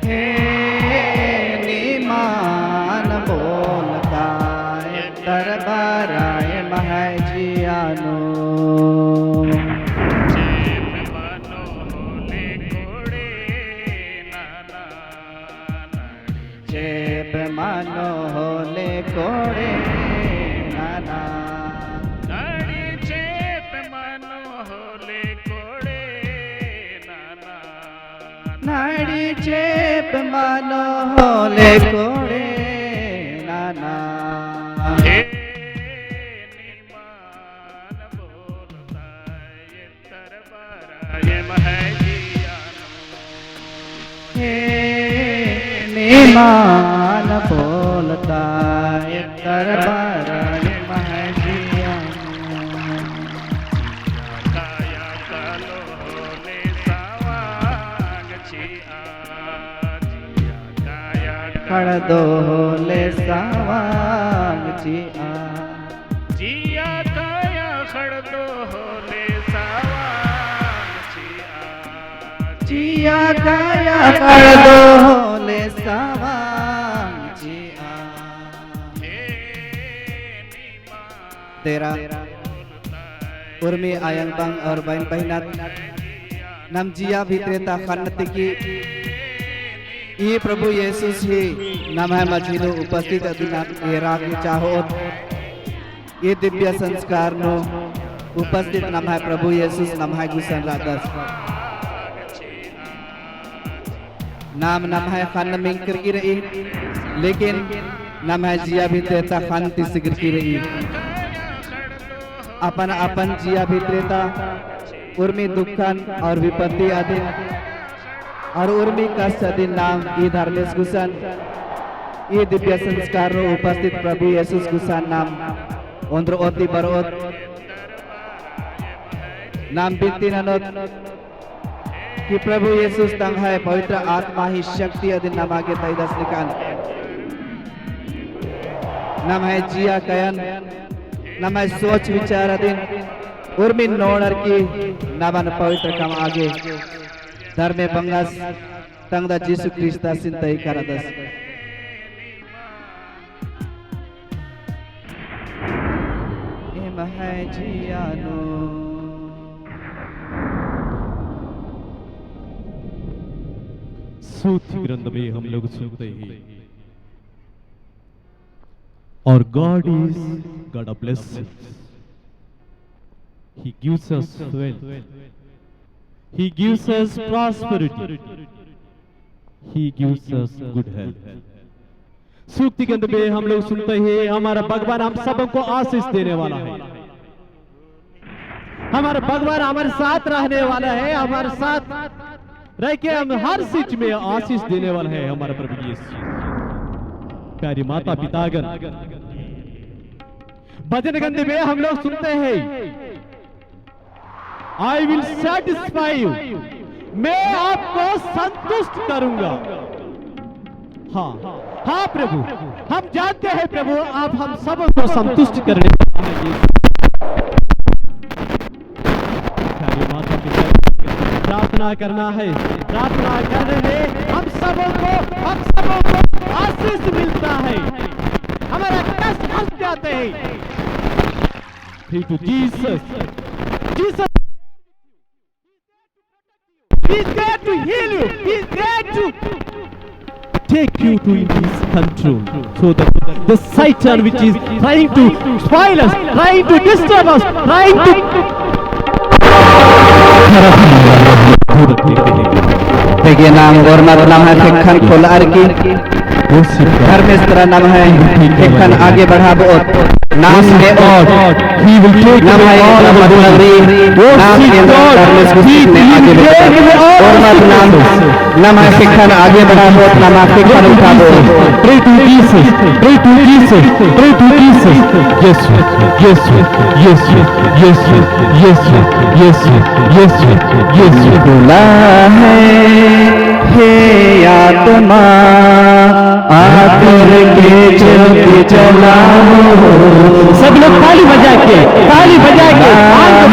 हे नीमान बोलता ये दरबारा ये महजियानो। चेप मनो होले कोड़े नाना, चेप मनो होले कोड़े नाना। चेप मनो होले कोड़े नाना, नाड़ी चेप मनो होले कोड़े नाना। हे नीमान बोलता ये दरबारा ये महजियानो, हे नीमान बोलता ये दरबारा ये महजियानो। काया कालो होले सावांग छिया, जिया काया खड़ दो होले सावांग जिया, जिया काया खड़ दो होले सावांग छिया, जिया काया खड़ दो होले सावांग तेरा उर्मी आयंग बंग और बहन बहनात नम जिया भित्रेता खन्नति की ये प्रभु येसुस ही नम है मझिलो उपस्थित अदिना एरा की चाहो ये दिव्य संस्कार नो उपस्थित नम है प्रभु येसुस नम है गुसन रादस नाम नम है खन्न मिंकर की रही लेकिन नम है जिया भित्रेता खन्नति सिगर की रही अपन अपन जिया भित्रेता उर्मी दुखन और विपत्ति आदि और उर्मी कष्ट अधीन नाम ये धर्मेश गुसन ये दिव्य संस्कार रो उपस्थित प्रभु येसुस गुसन नाम ओंद्र ओती बरोत नाम बिनती ननोत कि प्रभु येसुस तंग है पवित्र आत्मा ही शक्ति अधीन नाम आगे तैदस निकाल नाम है जिया कयन नाम है सोच विचार अधीन उर्मी नोनर की नामन पवित्र कम आगे धर्मे बंगास तंगदा जीसु क्रिस्ता सिंतई करदस एम है जियानो सूत्र ग्रंथ में हम लोग सुनते हैं और God is God of blessings. He gives us wealth. He gives us prosperity. He gives us good health. सूक्ति के अंदर में हम लोग सुनते हैं हमारा भगवान हम सबको आशीष देने वाला है। हमारा भगवान हमारे साथ रहने वाला है, हमारे साथ रह के हम हर चीज में आशीष देने वाला है हमारा प्रभु यीशु। प्यारी माता पितागण भजन गंदे में हम लोग सुनते हैं I will satisfy you. मैं आपको संतुष्ट करूंगा। हाँ प्रभु, हम जानते हैं प्रभु आप हम सबको संतुष्ट करने वाले हैं। माता पिता प्रार्थना करना है, प्रार्थना करने में हम सबको आशीष मिलता है, हमारा कष्ट हट जाते हैं। Pray to Jesus. Jesus. He's there to heal you. He's there to take you to His control. So that the Satan which is trying to spoil us, trying to disturb us, trying to देखिए नाम गौरनाथ नाम है फेखन खोलार की धर्मेश्वर नाम है फेखन आगे बढ़ा बहुत नाम में और नाम है नाम के धर्मेश ने आगे बढ़ा गौरनाथ नाम है फेखन आगे बढ़ा बहुत नाम फेखन उठा बहुत pray to Jesus, pray to Jesus, pray to Jesus. Yes, yes, yes, yes, yes, yes, yes, yes. खुला है हे आत्मा आकर के ज्योति जलाओ। सब लोग ताली बजा के आंख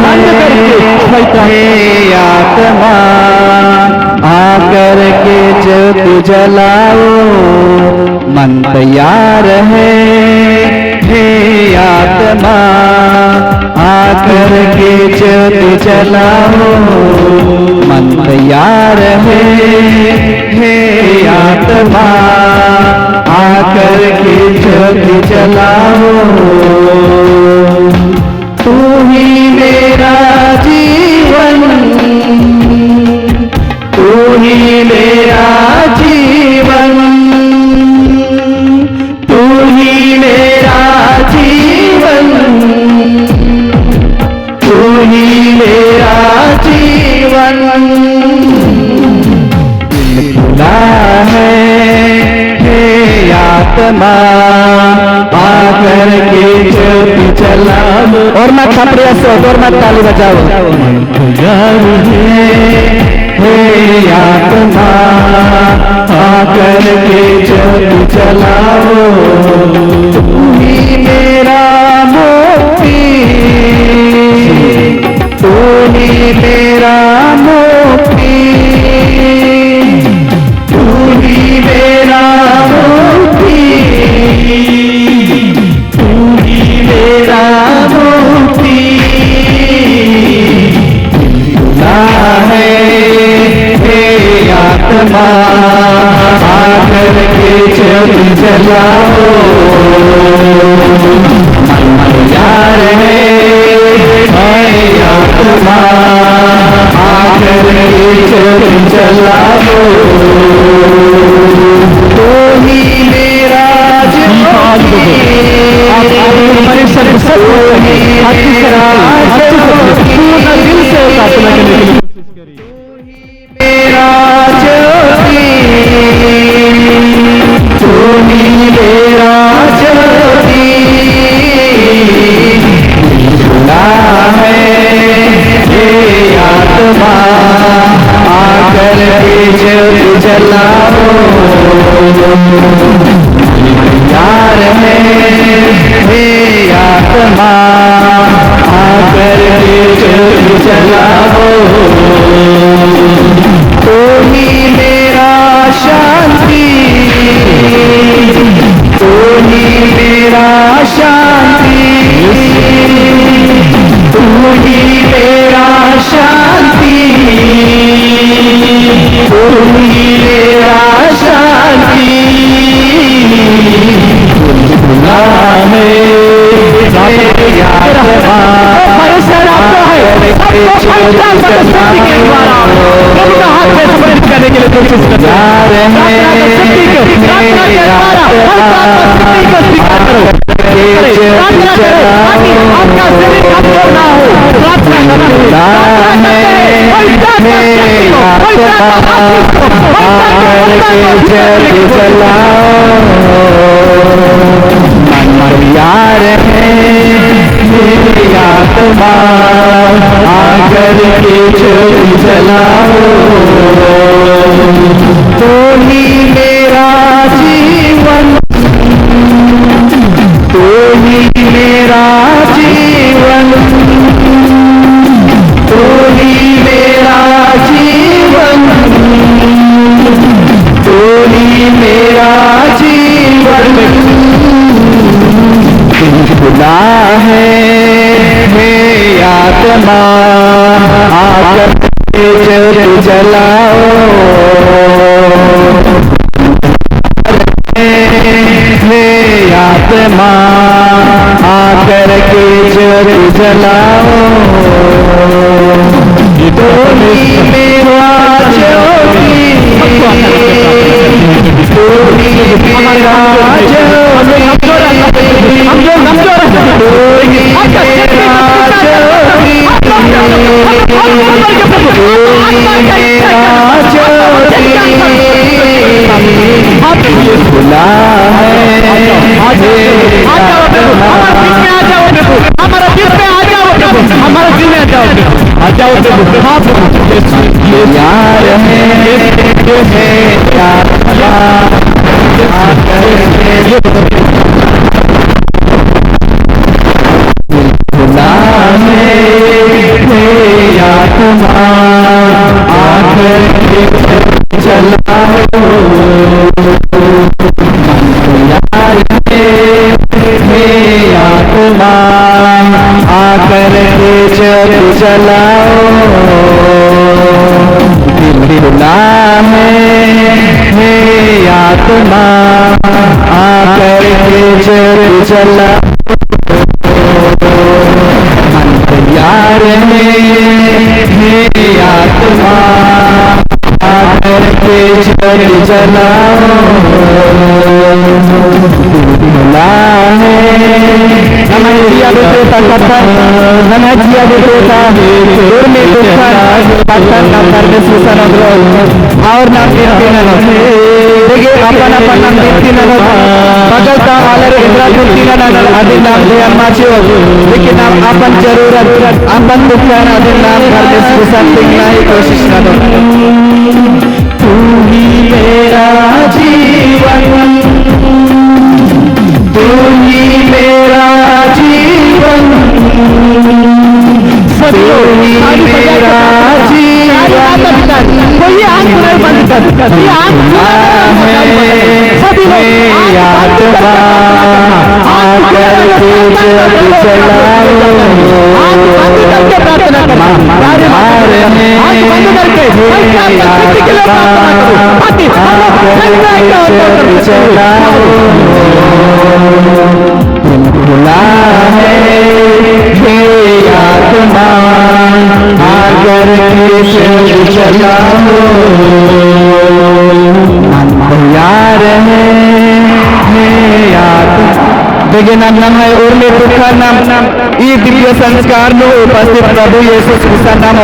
बंद करके हे आत्मा आकर के ज्योति जलाओ। मन तैयार है हे आत्मा आकर के ज्योति जलाओ। मन तैयार है हे आत्मा आकर के ज्योति जलाओ। तू ही मेरा जीवन, तू ही मेरा जीवन, तू ही मेरा जीवन, तू ही मेरा जीवन। दिल खुला है हे आत्मा आकर के ज्योति जलाओ। और मत थपड़िया सो और मत ताली बजाओ। हे आत्मा आकर के ज्योति जलाओ। तू ही मेरा मोती, तू ही मेरा मोती, तू ही मेरा मोती, तू ही मेरा मोती। आत्मा आकर के जग जलाओ, मन यार है आत्मा आकर के जग जलाओ, तो ही मेरा मेरा ज्योति, तू ही मेरा ज्योति, खुला है ये आत्मा आकर के जग जलाओ, यार है हे आत्मा आकर के जग जलाओ, तो ही मेरा शांति, तो ही मेरा शांति, तू ही मेरा शांति, तू ही मेरा शांति, खुला है करने के लिए कोशिश करते यार है मेरी आत्मा आकर के जग जलाओ, तो ही मेरा जीवन, तो ही मेरा जीवन, तो ही मेरा जीवन, तो ही मेरा जीवन, खुला है हे आत्मा आकर के जग जलाओ, हे आत्मा आकर के जग जलाओ, तो ही मेरा ज्योति, तो ही मेरा ज्योति, हम जो खुला है हमारा दिल में आ जाओ, हमारा दिल में आ जाओ, यार खुला है आत्मा आकर के जलाओ, यार हे आत्मा आकर के जग जलाओ, खुला है हे आत्मा आकर के जग जलाओ, यार हे आत्मा आकर के जग जलाओ, खुला है नमः जिया देवता कथा, नमः जिया देवता में नाम करने सुसन और नाम कीर्ति न देखिए अपन अपन नाम कीर्ति न बगल का वाले इंद्रा कीर्ति न आदि नाम दे अम्मा छे, लेकिन आप अपन जरूरत अपन दुख का आदि नाम करने सुसन दिखना ही कोशिश करो, तू ही मेरा जीवन, तू ही मेरा जीवन, तू ही मेरा जीवन, कोई आंख नहीं बंद कर, आत्मा आकर के जग चलाओ महामार में आकर के जग चलाओ खुला है हे आत्मा आकर के जग चलाओ तैयार है देखिए नाम है उर्मी दुखा नाम ई दिव्य संस्कार में उपस्थित प्रभु यीशु क्रिस्ता नाम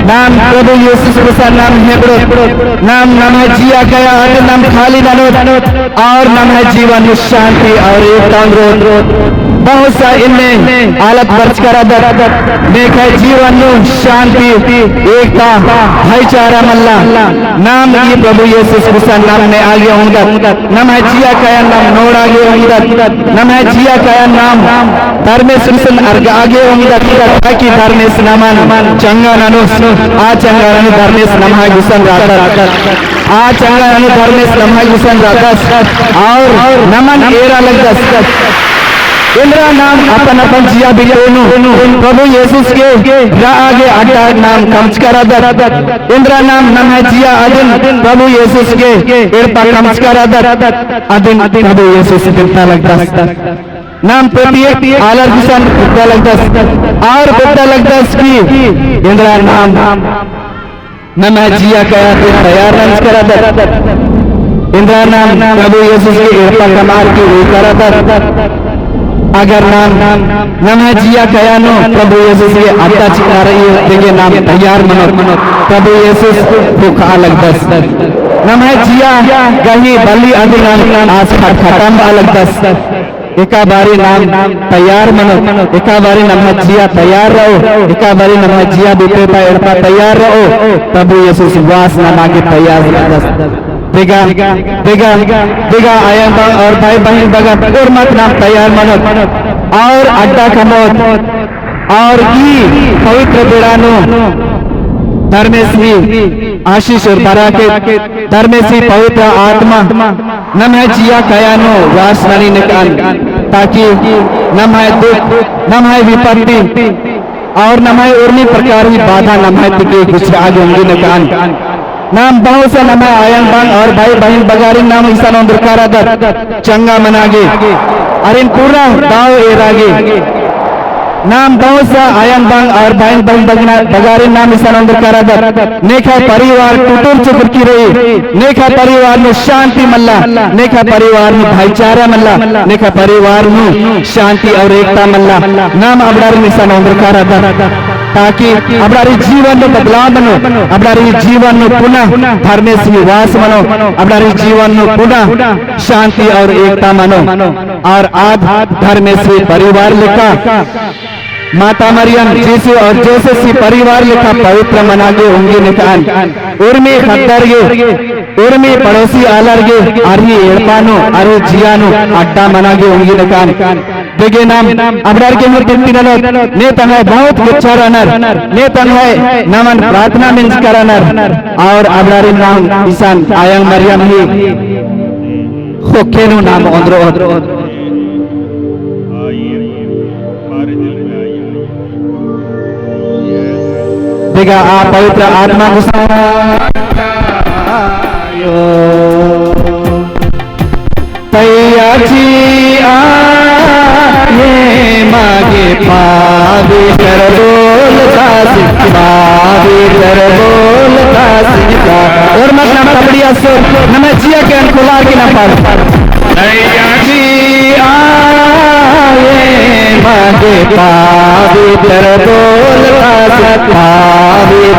नाम प्रभु यीशु क्रिस्ता नाम है नाम है जिया गया नाम खाली और नाम है जीवन शांति और एकता बहुत सा इनमें आलत वर्ष करा देख है जीवन शांति एकता भाईचारा मल्ला नाम ये प्रभु यीशु क्रिस्ता नाम ने आगे होंगे नाम है जिया कया नाम नोड़ आगे होंगे नाम है जिया कया नाम धर्मेश्वर आगे होंगे ताकि धर्मेश नामान चंगा नानु आ चंगा नानु धर्मेश नमः गुसन राधा आ चंगा नानु धर्मेश नमः गुसन राधा और नमन एरा लगता इंद्रा नाम अपन अपन जिया बिलोनु प्रभु यीशु के आगे अड्डा नाम कमच करा इंद्रा नाम नम है जिया अदिन प्रभु यीशु के इरपा कमच करा अदिन प्रभु यीशु से बिलता लगता नाम प्रत्येक आलर किसान बिलता लगता और बिलता लगता की इंद्रा नाम नम है जिया कया तैयार नंस करा इंद्रा नाम प्रभु यीशु के इरपा कमार की वो करा अगर नाम है जिया कयानो प्रभु यीशु के अड्डा चिका रही है देखिए नाम तैयार मनो प्रभु यीशु भूख अलग दस नाम है जिया गही बली अधिनाम आज खटम अलग दस एका बारी नाम तैयार मनो एका बारी नाम है जिया तैयार रहो एका बारी नाम है जिया बीतेता एड़पा तैयार रहो प्रभु यीशु वास नाम आगे तैयार दस देगा देगा देगा आया और भाई बहन बगा और मत नाम तैयार मनो और अड्डा कमोत और की पवित्र बेड़ानो धर्मेशी आशीष और बरा के धर्मेशी पवित्र आत्मा नम है जिया कयानो वास ननी निकाल ताकि नम है दुख नम है विपत्ति और नम है उर्मी प्रकार की बाधा नम है तिके कुछ आगे होंगे निकाल नाम बहुत से नम है आयन बांग और भाई बहन बगारी नाम ईसा नंदरकारा चंगा मनागे अरे पूरा दाव एरागे नाम बहुत सा आयन बांग और बहन बहन बगारी नाम ईसा नंदरकारा नेखा परिवार टूटुर चुकुर की रही नेखा परिवार में शांति मल्ला नेखा परिवार में भाईचारा मल्ला नेखा परिवार में शांति और एकता मल्ला नाम अबडारी ईसा नंदरकारा ताकि अबडारी जीवन में बदलाव बनो अबडारी जीवन में पुनः धर्मेश वास बनो अबडारी जीवन में पुनः शांति और एकता मनो और आध धर्मेश परिवार लिखा माता मरियम जीसु और जोसेफ की परिवार लिखा पवित्र मनागे होंगे निकान उर्मी खत्तरगे उर्मी पड़ोसी आलरगे अरे एड़पानो अरे जियानो अड्डा मनागे होंगे निकान देखिए नाम अबडार के मूर्ति ने तंग बहुत अच्छा रनर ने तंग नमन प्रार्थना मिंस करनर और अबडारी नाम ईसान आयंग मरियम ही होखेनु नाम ओंद्रो देखा आप पवित्र आत्मा तैया जी ये मागे पावे कर बोलता सिखा कर बोलता सिखा और मत नाम कपड़िया सो नम जिया के अनुकूला की ना पार तैया जी ये मागे पावे कर बोलता सिखा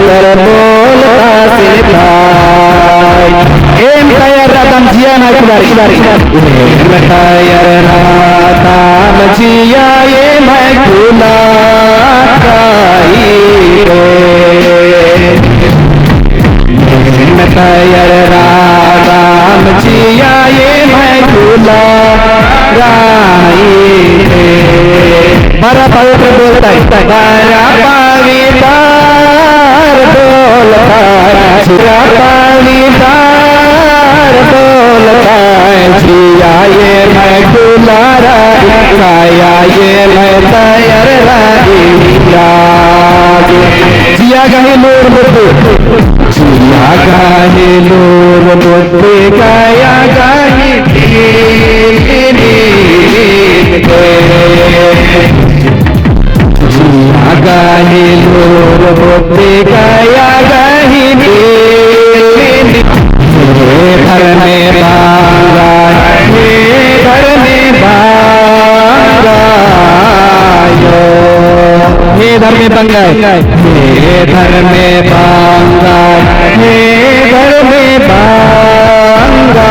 कर बोलता सिखा एम तैयार रातम जिया ना कुदारी तैयार रातम जिया ये मैं खुला तैयार रातम जिया ये मैं खुला बड़ा पवित्र बोलता है बड़ा पवित्र बोलता है पवित्र बोलता जिया गहे लोर मुद्दे जिया गहे लोर मुद्दे गाया गहे जिया गहे लोर मुद्दे गाया गहे घर में बांगा घर में बांगा हे घर में बंगा हे घर में बांगा हे घर में बांगा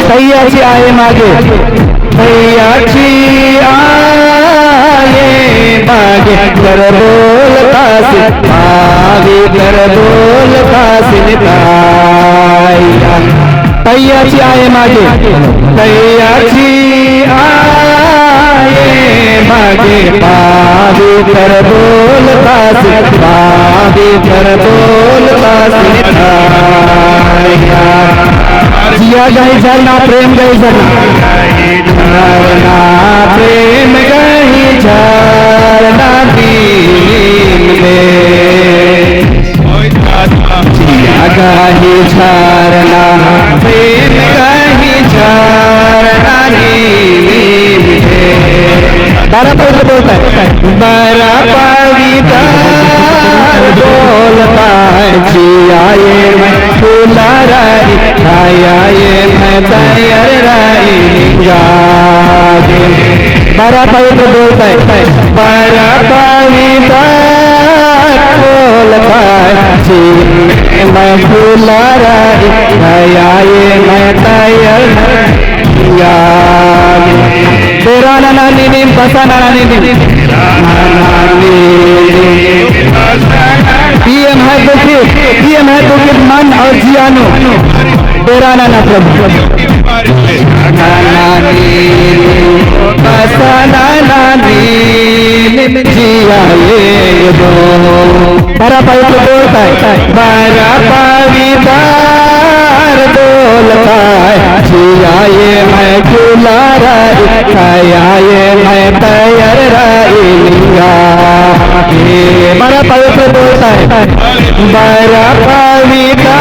तैयाची आए मागे तैयाची आए मागे कर बोल कासिन भावी कर बोल कासिन तैयाची आए मागे तैयाची आए मागे भावी कर बोल कासिन भावी कर बोल कासिन जिया गई झरना प्रेम गई झरना प्रेम गई झरना भीम जिया गई झरना प्रेम गई झरना भीम बारा पवित्र बोलता है बारा पवित्र बोलता है जिया ये मैं फूला राई खाया ये मैं तैयार राई बारा पवित्र बोलता है बारा पवित्र बोलता है जी मैं फूला राई खाया ये मैं तैयार तेरा नाना नीनी बसा नाना नीनी पीएम है दुखित मन और जियानो तेरा नाना प्रभु नाना नीनी बसा नाना नीनी जिया ये दो बड़ा पवित्र बोलता है बड़ा पवित्र बोलता है जिया ये मैं खुला राई खाया ये मैं तैयार राई लिंगा बड़ा पवित्र बोलता है बड़ा पवित्र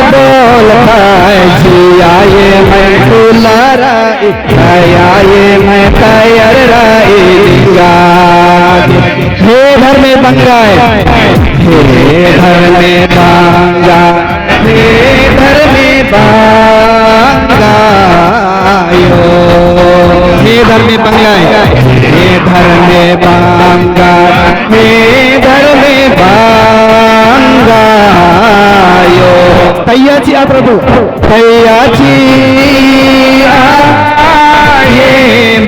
बोलता है जिया ये मैं खुला राई खाया ये मैं तैयार राई लिंगा हे घर में बंगा हे घर में बांगा हे घर में बांगा हे घर में बंगला हे घर में बांगा हे घर में बांगा तैयाची आ प्रभु तैयाची आए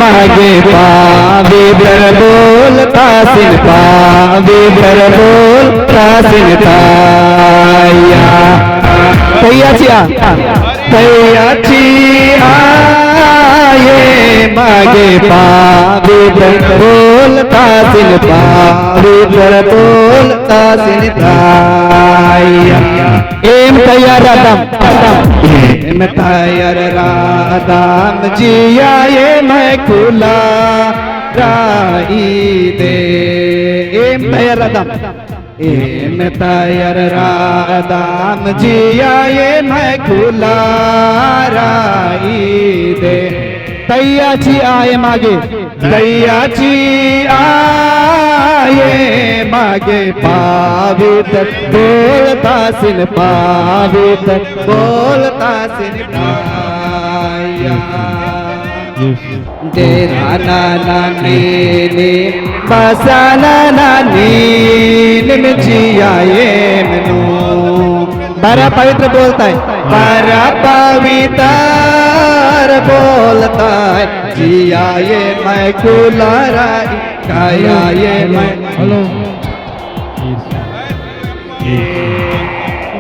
मागे पावे भर बोल कासिन पावे भर बोल कासिन ताया तैयाची आए मागे पावे बोल कासिन पावे बोल कासिन ताया एम तैयार राधाम जिया ये मैं खुला राई दे एम तैयार राधाम एम तैयार राधाम जिया ये मैं खुला राई दे तैयाची आए मागे तैयाची आए मागे पवित्र बोलता सिन पवित्र बोलता सिन तेरा नाना नीने बसा नाना नीने में जिया ये मनु बड़ा पवित्र बोलता है बड़ा पवित्र बोलता है जिया ये मैं खुला राई खाया ये मैं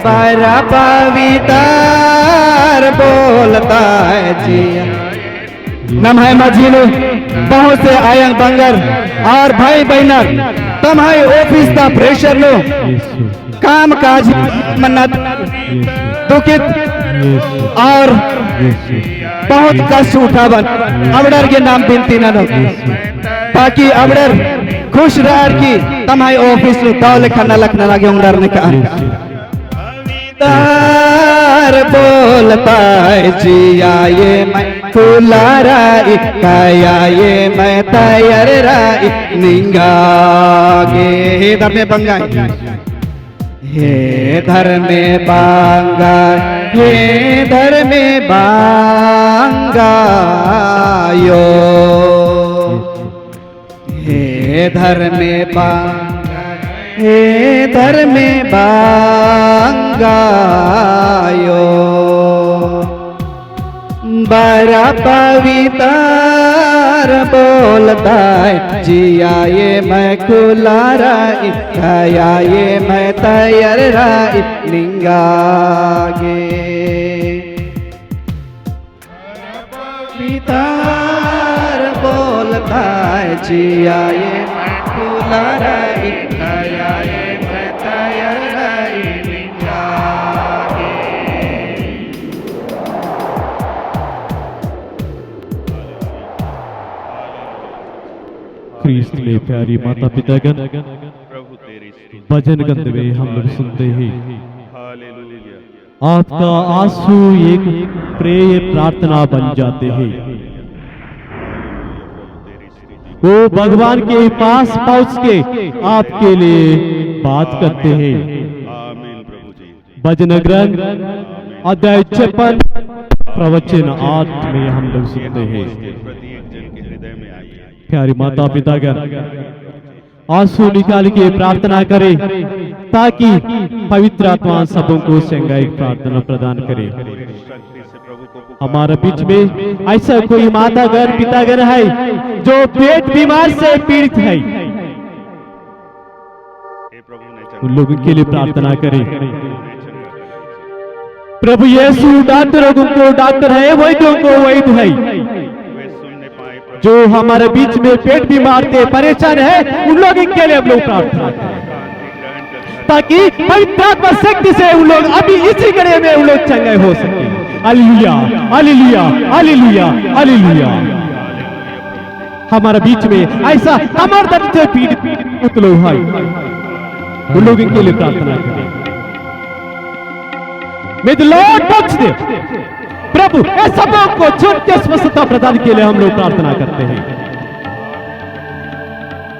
बड़ा पवित्र बोलता है जिया नम है मझीलू बहुत से आयंग बंगर और भाई बहनर तम है ऑफिस का प्रेशर लो काम काज मन्नत दुखित और बहुत कष्ट उठावन अवडर के नाम बिनती न ताकि अवडर खुश रह की तमाई ऑफिस में दौल खाना लखना लगे उंगर ने कहा तार बोलता है जिया ये मैं खुला राई काया ये मैं तैयार राई निंगागे धर में बंगाई हे धर में बांगा हे धर में बांगायो हे धर में बांगा हे धर में बांगायो बड़ा पवित्र बोलता है जिया ये मैं खुला राई खाया ये मैं तैयार राई निंगागे पवित्र बोलता है जिया ये मैं खुला राई खाया ये मैं तैयार राई निंगागे क्रिस्त में प्यारी माता पितागण, भजन गंध में हम लोग सुनते हैं आपका आंसू एक प्रेय प्रार्थना बन जाते हैं। वो भगवान के पास पहुंच के आपके लिए बात करते हैं। भजन ग्रंथ अध्याय 56 प्रवचन 8 में हम लोग सुनते हैं। प्यारी माता पितागण, आंसू निकाल के प्रार्थना करें ताकि पवित्र आत्मा सबों को संगायिक प्रार्थना प्रदान करे। हमारे बीच में ऐसा कोई मातागण पितागण है जो पेट बीमार से पीड़ित है, उन लोगों के लिए प्रार्थना करें। प्रभु यीशु डॉक्टरों को डॉक्टर है, वैद्यों को वैद्य है। जो हमारे बीच में पेट बीमार थे, परेशान है, उन लोगों के लिए हम लोग प्रार्थना करें ताकि पवित्र आत्मा शक्ति से उन लोग अभी इसी घड़ी में उन लोग चंगे हो सके। Hallelujah hallelujah hallelujah hallelujah. हमारे बीच में ऐसा कमर दर्द से पीड़ित लोग हैं, उन लोगों के लिए प्रार्थना करें। May the Lord touch them। प्रभु इस सबों को छूट के स्वस्थता प्रदान के लिए हम लोग प्रार्थना करते हैं।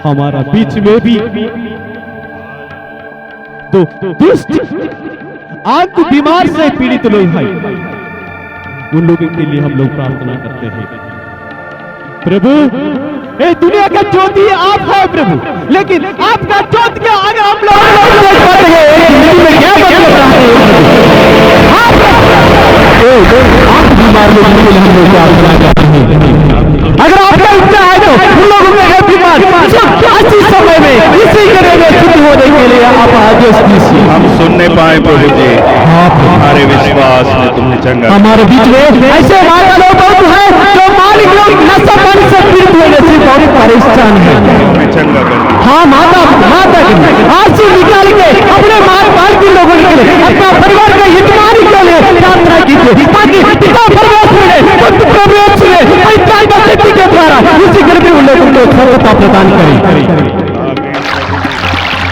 हमारा बीच में भी तो दुष्ट आंत बीमार से पीड़ित लोग हैं, उन लोगों के लिए हम लोग प्रार्थना करते हैं। प्रभु ये दुनिया का ज्योति आप है प्रभु, लेकिन आपका ज्योति क्या अगर हम लोग बीमार लोगों के लिए हम लोग प्रार्थना करते हैं। अगर आपका इच्छा है तो उन लोगों में बीमार अच्छी समय में इसी घड़ी में शुद्ध होने के लिए आप आदेश दीजिए। हम सुनने पाए प्रभु जी, हमारे विश्वास में तुमने चंगा। हमारे बीच में ऐसे माता लोग बहुत हैं जो मालिक लोग नशापान से पीड़ित होने से बहुत परेशान है। हाँ माता आंसू निकाल के अपने माल के लोगों के लिए, अपना परिवार का हितकारी के लिए प्रार्थना कीजिए ताकि पिता परमेश्वर ने पुत्र परमेश्वर ने पवित्र शक्ति के द्वारा इसी घर में उन लोगों को स्वस्थता प्रदान करें।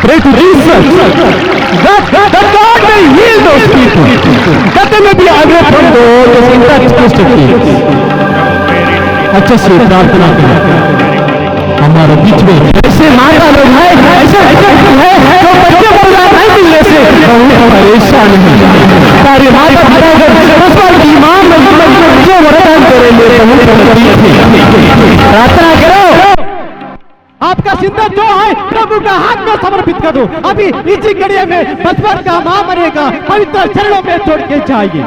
Pray to Jesus that God may heal those people, that they may be away from those infected. अच्छे से प्रार्थना करें। हमारे बीच में ऐसे माता लोग हैं, ऐसे है जो बच्चे पैदा नहीं मिलने से बहुत परेशान है। सारे माता पिता की मां जो वरदान करेंगे प्रार्थना करो। आपका चिंता जो है प्रभु का हाथ में समर्पित कर दो। अभी इसी घड़ी में बचपन का मां मरेगा, पवित्र चरणों में छोड़ के जाइए।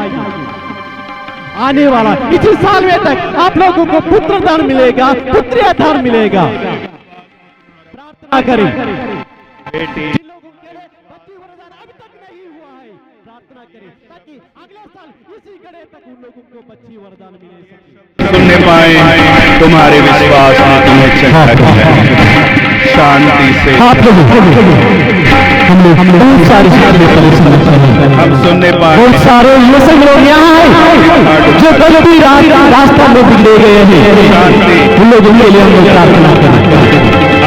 आने वाला इसी साल में तक आप लोगों को पुत्र दान मिलेगा, पुत्रिया दान मिलेगा। प्रार्थना करें। जिन लोगों के लिए बच्ची वरदान अभी तक नहीं हुआ है, प्रार्थना करें ताकि अगले साल इसी घड़ी तक उन लोगों को बच्ची वरदान मिले सके। सुनने पाए तुम्हारे विश्वास में तुम्हें चंगा किया, शांति से हम बहुत सारे हम सुनने पाए बहुत सारे ये सब लोग यहाँ हैं जो गलती रास्ता में बिगड़े गए हैं, उन लोगों के लिए हम लोग प्रार्थना करें।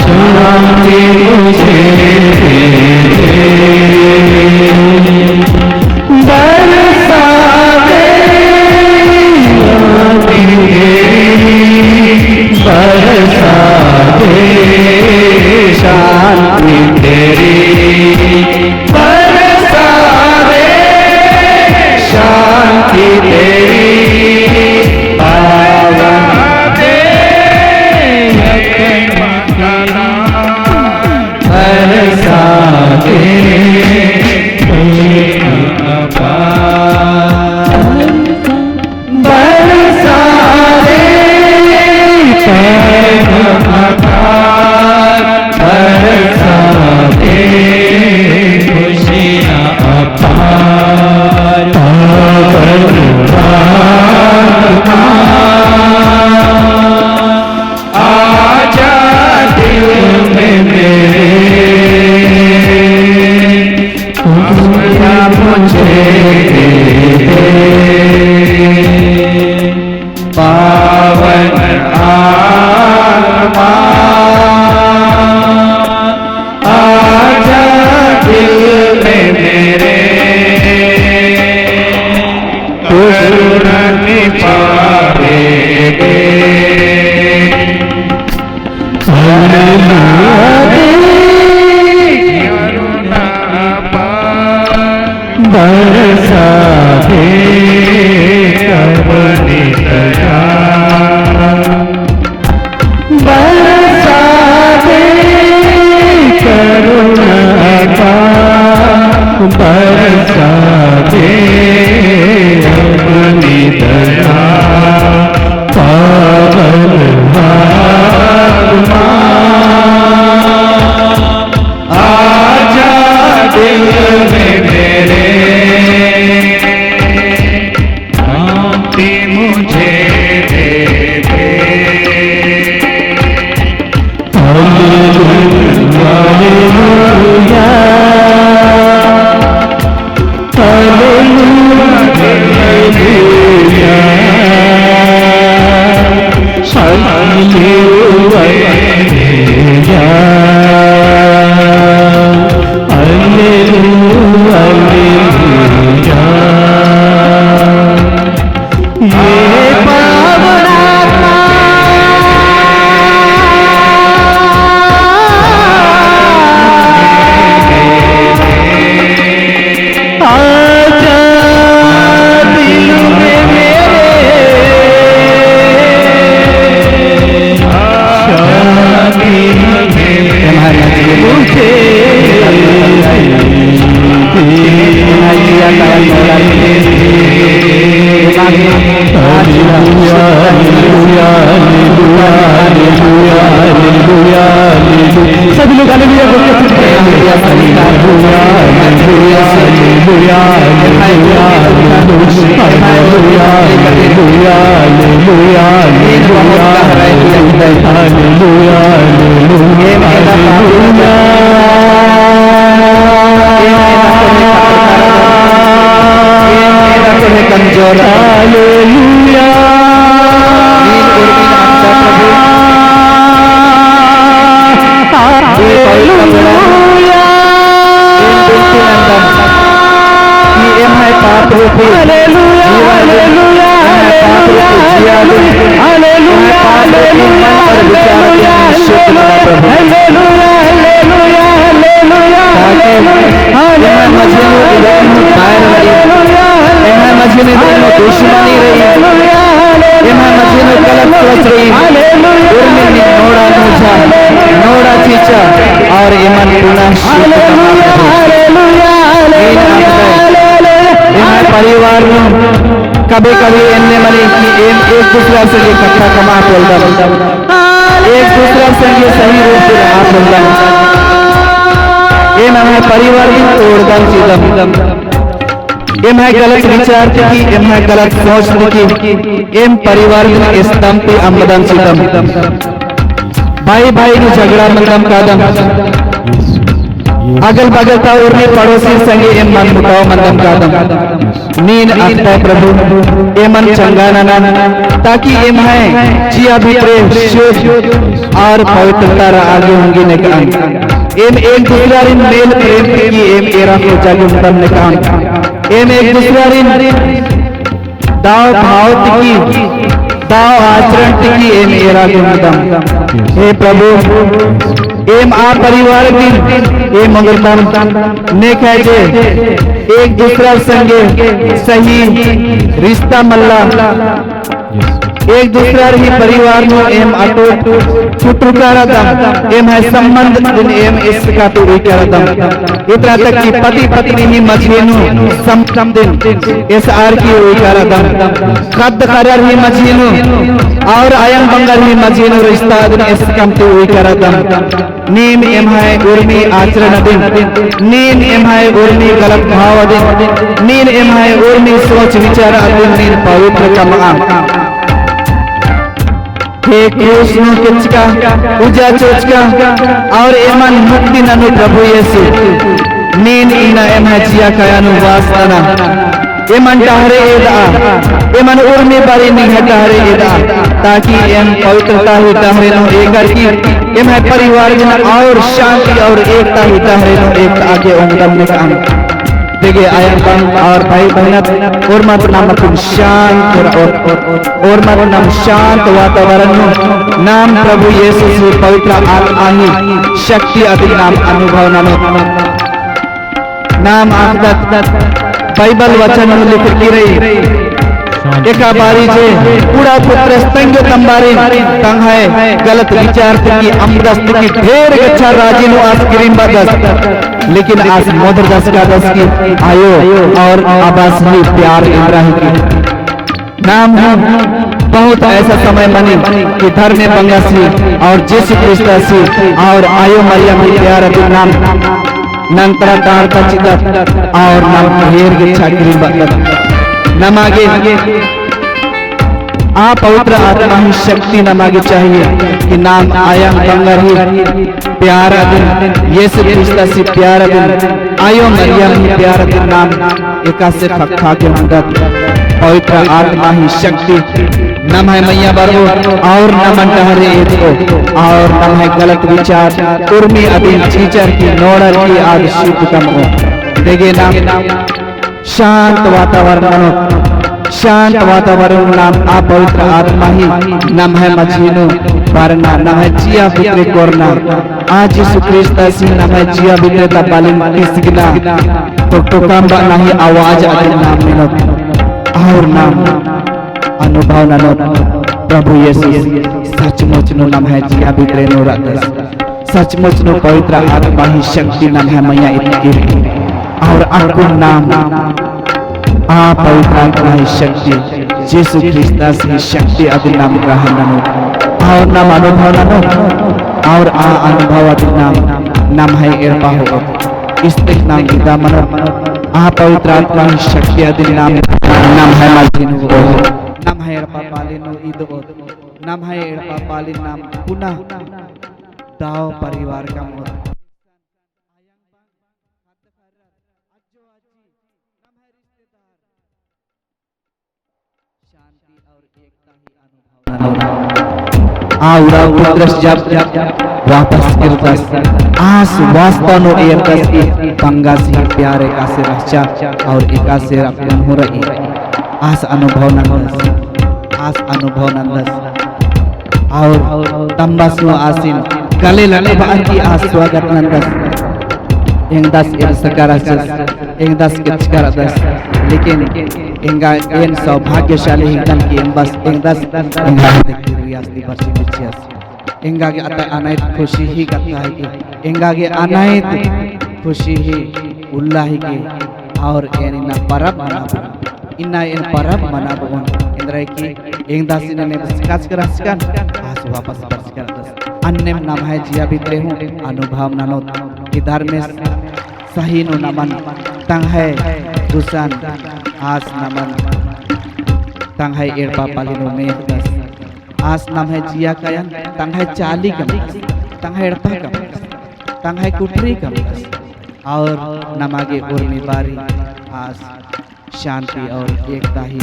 शांति मुझे बरसा दे बरसा दे शांति तेरी बरसा दे शांति तेरी बरसा दे बरसा दे बरसा दे खुशियाँ अपार आजा दिल में मेरे खुशियाँ मुझे दे पावन आत्मा आजा दिल में मेरे करुणा निभावे दे करुणा बरसा दे अपनी दया बरसा दे करुणा का बरसा दे अपनी दया पावन आत्मा आजा दिल में मेरे शांति मुझे दे दे हालेलुया हालेलुया हालेलुया हालेलुया ये पावन आत्मा आजा दिल में मेरे शांति मुझे सभी लोग हालेलुया बोलते कमजोर हालेलुया दुश्मनी रही एમાં મજીનો કલક રચરી ઉર્મિ નોડા નોજા નોડા ચીચા और एमन पुनः परिवार में कभी कभी एने मनी एक दूसरा से इकट्ठा कमा बोलता एक दूसरा से ये सही रूप से आप बोलता एम हमें परिवार में तोड़दम चिदम एम है गलत विचार की एम है गलत सोच की एम परिवार में स्तंभ पे अमदम चिदम भाई भाई ने झगड़ा मंदम कादम अगल बगल का उर्मी पड़ोसी संगे एम मन मुकाओ मंदम कादम नीन आता प्रभु एमन चंगाना ताकि एम है जिया भी प्रेम शुद्ध और पवित्रता आगे होंगे ने काम एम एक दूसरा इन मेल प्रेम की एम एरा को जागे उतम ने काम एम एक दूसरा इन दाव भाव की दाव आचरण की एम एरा को उतम हे प्रभु एम आ परिवार की एम मंगलता ने कहे एक दूसरा संगे सही रिश्ता मल्ला एक दूसरा ही परिवार में एम अटूट छुटकारा एम है संबंध दिन एम इसका तो विचारदम इतना तक कि पति पत्नी ही मछीनु सम दिन इस आर की विचारदम खद खरर ही मछीनु और आयम बंगल ही मछीनु रिश्ता दिन इस कम तो विचारदम नीम एम है उर्मी आचरण दिन नीन एम है उर्मी गलत भाव दिन नीन एम है उर्मी सोच विचार दिन नीन पवित्र कमा हे कृष्ण किचका उजा चोचका और एमन मुक्ति ननु प्रभु यीशु नीन इना एम है जिया कयानु वासना एमन टहरे एदा एमन उर्मी बारी निघ टहरे एदा ताकि एम पवित्रता ही टहरे नो एकर की एम है परिवार में और शांति और एकता ही टहरे नो एक आगे उंगम में काम देखिए आयन और भाई बहन और मत नाम तुम शांत और मत नाम शांत वातावरण में नाम प्रभु यीशु से पवित्र आत्मा ही शक्ति अधिक नाम अनुभव नाम आदत बाइबल वचन में लिख की रही एका बारी जे पूरा पुत्र स्तंग तंबारे तंग है गलत विचार की अमदस्त की ढेर गच्छा राजी नु आइसक्रीम बदस लेकिन आज मोदर दस का दस की आयो और आवास में प्यार इब्राहिम की नाम बहुत ऐसा समय बनी कि धर्म में बंगासी और यीशु क्रिस्तासी और आयो मरियम की प्यार नाम नंतरा दार का चित और नाम ढेर गच्छा गिरी बदस नमागे आ पवित्र आत्मा ही शक्ति नमागे चाहिए कि नाम आया बंगर ही प्यारा दिन यीशु क्रिस्ता से प्यारा दिन आयो मरियम ही प्यारा दिन नाम एका से फक्का के मदद पवित्र आत्मा ही शक्ति नम है मैया बरो और नमन टहरे को और नम है गलत विचार उर्मी अधीन चीचर की नोड़र की आदि शुद्ध कम हो देखे नाम शांत वातावरण नाम आ पवित्र आत्मा ही नाम है मछीनो पारना नाम है जिया बिक्रे कोरना आज यीशु क्रिस्ता सी नाम है जिया बिक्रे ता बालिन किसकिना तो काम नहीं आवाज आदि नाम मिलो और नाम अनुभव नानो प्रभु यीशु सचमुच नो नाम है जिया बिक्रे नो रातस सचमुच नो पवित्र आत्मा ही शक्ति नाम है मैया इतनी और आपको नाम आ पवित्र आत्मा ही शक्ति यीशु क्रिस्ता से शक्ति आदि नाम ग्रहण ननो और नाम अनुभव ननो और आ अनुभव आदि नाम है एरपा हो इस तक नाम गीता मनो आ पवित्र आत्मा ही शक्ति आदि नाम है मालिनो नाम है एरपा पालिनो इदो नाम है एरपा पालिन नाम पुनः दाव परिवार का मोर आउरा पुत्र जब वापस गिरदस आस वास्तव नो एरदस की पंगा से प्यारे का से रक्षा और एका से अपन हो रही आस अनुभव नंदस और तंबस नो आसिन गले लले बार की आस स्वागत नंदस इंगदस इन सकारस इंगदस किचकारदस लेकिन इंगा एन सौभाग्यशाली हिंदन की बस इंगदस इंगा रियासती बर्षी मिचियस इंगा के अतः अनैत खुशी ही करता है कि इंगा के अनैत खुशी ही उल्लाह ही के और एन इना परब मना इना इन परब मना बवन इंद्र की इंगदासी ने बसकाच करस्कन आज वापस बर्ष करदस अन्य नाम है जिया बितरे हूं अनुभव नानो इधर में सही नो नमन तंग है दुसान आस नमन तंग है एरपा पालिनो में दस आस नाम है जिया कयन तंग है चाली कम तंग है एरपा कम तंग है कुटरी कम और नमागे उर्मी बारी आज शांति और एकता ही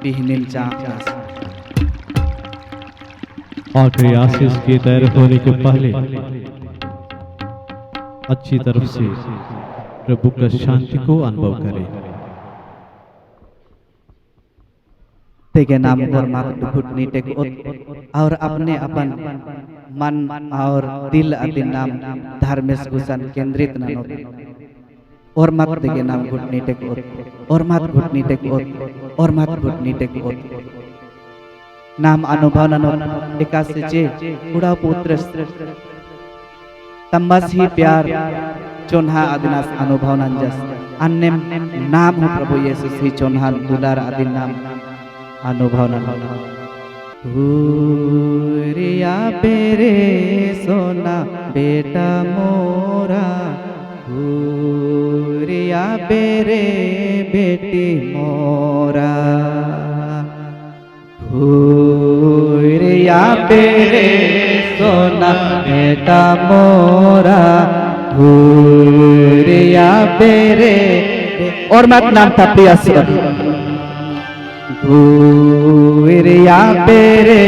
बिहनिन चाहता। आखिरी आशीष की तैयार होने के पहले अच्छी तरफ से प्रभु का शांति को अनुभव करें। तेगे नाम और मात घुटनी टेक और अपने अपन मन और दिल अधीन नाम धर्मेश गुसन केंद्रित न और मत तेगे नाम घुटनी टेक और मत घुटनी टेक और मत घुटनी टेक नाम अनुभव ननो एकास जे उड़ा पुत्र तंबस ही प्यार चोन्हा अदिनास अनुभव नंजस अन्य नाम हो प्रभु यीशु ही चोन्हा दुलार अदिन नाम अनुभव ननो हुरिया पेरे सोना बेटा मोरा हुरिया पेरे बेटी मोरा हुरिया पेरे सोना बेटा मोरा हुरिया पेरे और मत नाम था प्रिय हुरिया पेरे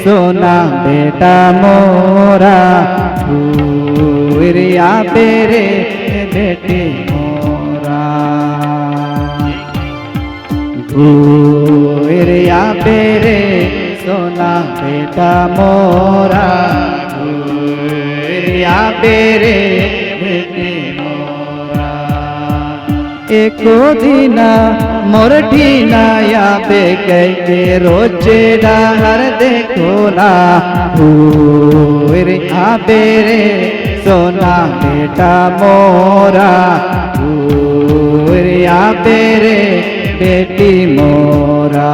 सोना बेटा मोरा हुरिया पेरे बेटी मोरा हुरिया पेरे सोना बेटा मोरा हुरिया पेरे बेटी मोरा एको दिना मोर ठीना या पे के रोजे डाहर देखो ना हुरिया पेरे सोना बेटा मोरा हुरिया पेरे बेटी मोरा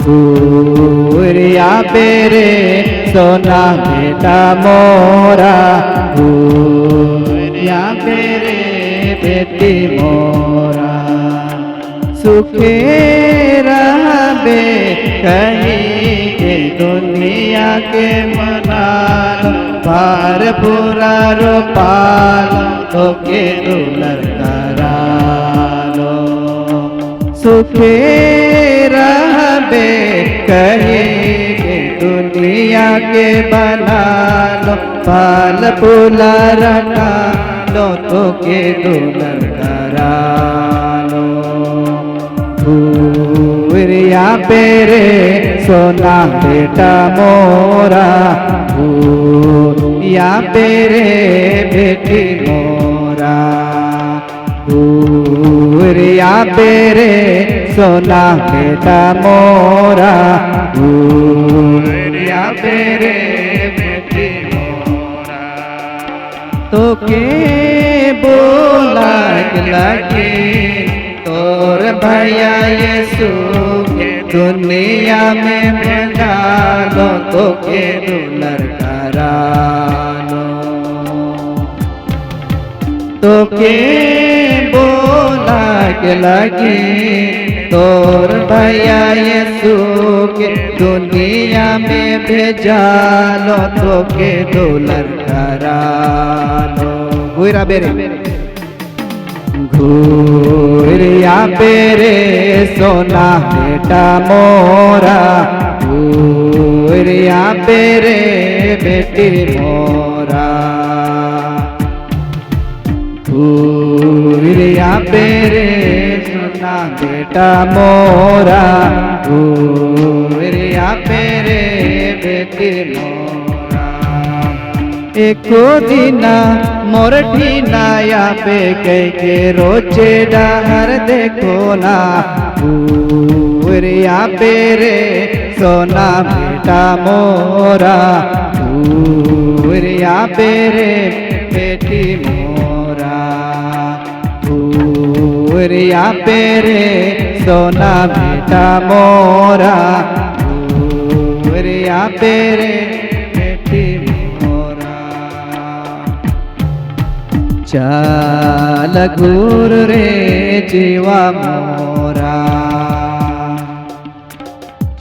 हुरिया पेरे सोना बेटा मोरा हुरिया पेरे बेटी मोरा सुखे रहबे कहीं के दुनिया के मनाल पार पूरा रोपाल तो के दुलर करालो सुखे रहबे कहीं के दुनिया के बना लो पाल पूला रखा लो तो के दुलर करालो हुरिया पेरे सोना बेटा मोरा हुरिया पेरे बेटी मोरा हुरिया पेरे सोना बेटा मोरा हुरिया पेरे बेटी मोरा तो के बोला लगे तोर भैया यीशु के दुनिया में भेजा लो तो के दुलर करा लो तो के बोला के लगी तोर भैया यीशु के दुनिया में भेजा लो तो के दुलर करा लो गुरा बेरे हुरिया पेरे सोना बेटा मोरा हुरिया पेरे बेटी मोरा हुरिया पेरे सोना बेटा मोरा हुरिया पेरे बेटी मोरा एको दिना मोर ठीना या पे के रोजे डाहर देखो ना हुरिया पेरे सोना बेटा मोरा हुरिया पेरे बेटी मोरा हुरिया पेरे सोना बेटा मोरा हुरिया पेरे बेटी मोरा चाल गुरु रे जीवा मोरा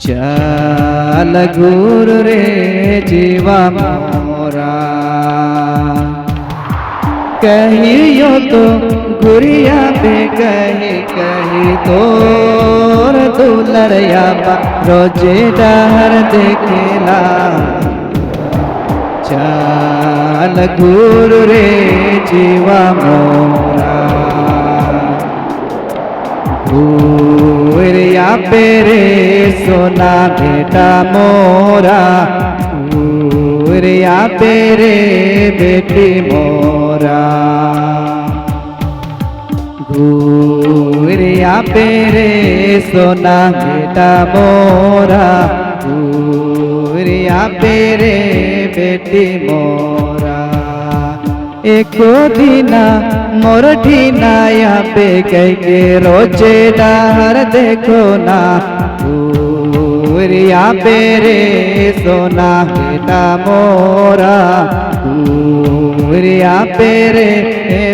चाल गुरु रे जीवा मोरा कहियो तो गुड़िया पे कही तोर दुलरिया बा रोजे डहर देखेला चाल गुरु रे जीवा मोरा गुरिया पे रे सोना बेटा मोरा गुरिया पे रे बेटी मोरा गुरिया पे रे सोना बेटा मोरा गुरिया पे रे बेटी मोरा एको दीना मोर ठीना यहाँ पे कह के रोजे डहर देखो ना गुरिया पे रे सोना बेटा मोरा गुरिया पे रे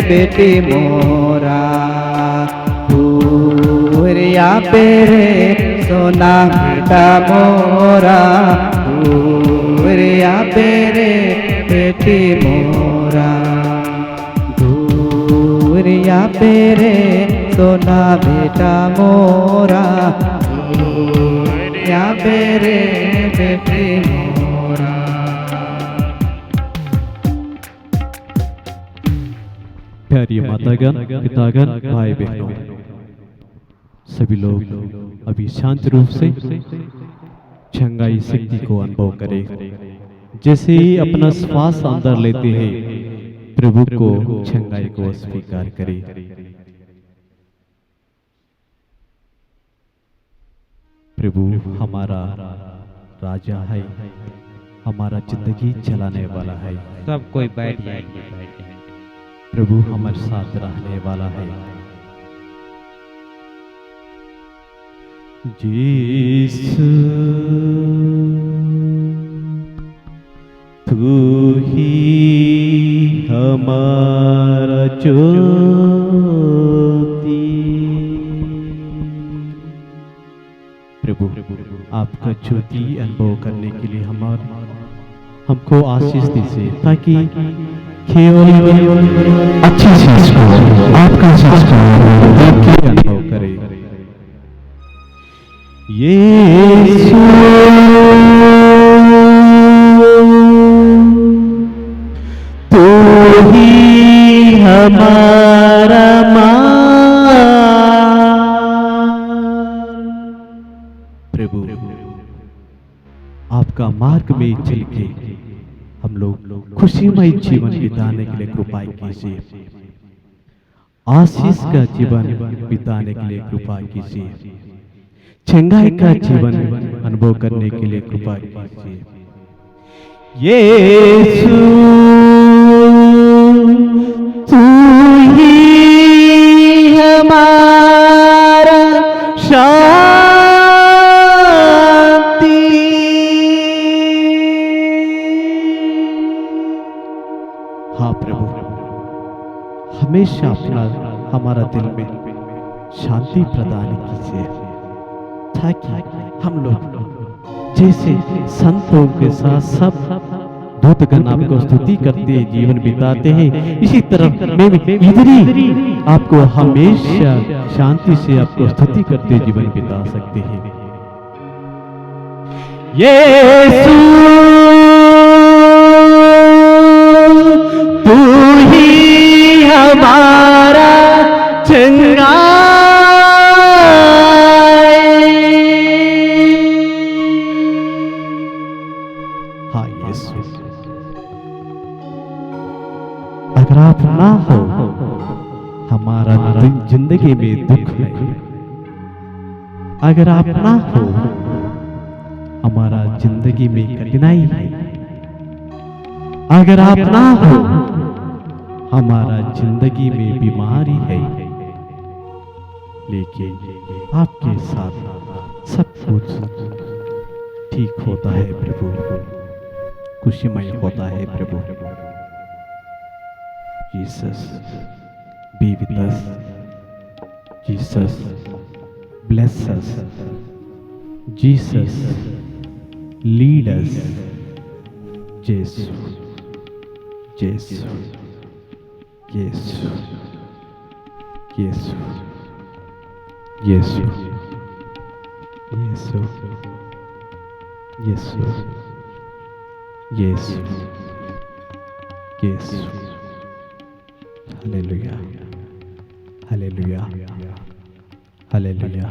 बेटी मोरा गुरिया पे रे सोना बेटा मोरा गुरिया पे रे बेटी मोरा गुरिया पे रे सोना बेटा मोरा गुरिया पे रे बेटी मोरा। प्यारी मातागण, पितागण, भाई बहनों, सभी लोग अभी शांत रूप से छंगाई शक्ति को अनुभव करें। जैसे ही अपना श्वास अंदर लेते हैं, प्रभु को छंगाई को स्वीकार करें। प्रभु हमारा राजा है, हमारा जिंदगी चलाने वाला है। सब कोई बैठ जाएंगे। प्रभु हमारे साथ रहने वाला है। यीशु तू ही हमारा ज्योति। प्रभु आपका ज्योति अनुभव करने के लिए हमको आशीष दीजिए, ताकि केवल अच्छी चीज को, आपका चीज को अनुभव करें। यीशु तू ही हमारा प्रभु आपका मार्ग में चल के हम लोग खुशीमय जीवन बिताने के लिए कृपा कीजिए। आशीष का जीवन बिताने के लिए कृपा कीजिए। छंगाई का जीवन अनुभव करने के लिए कृपा कीजिए। यीशु तू ही हमारा शांति। हाँ प्रभु, हमेशा अपना हमारा दिल में शांति प्रदान कीजिए, ताकि हम लोग जैसे संतों के साथ सब दूतगण आपको स्तुति करते जीवन बिताते हैं, इसी तरह मैं इधर ही आपको हमेशा शांति से आपको स्तुति करते जीवन बिता सकते हैं। यीशु तू ही हमारा चंगा। अगर आप ना हो, हमारा जिंदगी में दुख है। अगर आप ना हो, हमारा जिंदगी में कठिनाई है। अगर आप ना हो, हमारा जिंदगी में बीमारी है। लेकिन आपके साथ सब कुछ ठीक होता है प्रभु, खुशीमय होता है प्रभु। Jesus, be with us. Jesus, bless us. Jesus, lead us. Jesus, Jesus, Yeshu Yeshu Yeshu Yeshu Yeshu Yeshu Yeshu hallelujah hallelujah hallelujah.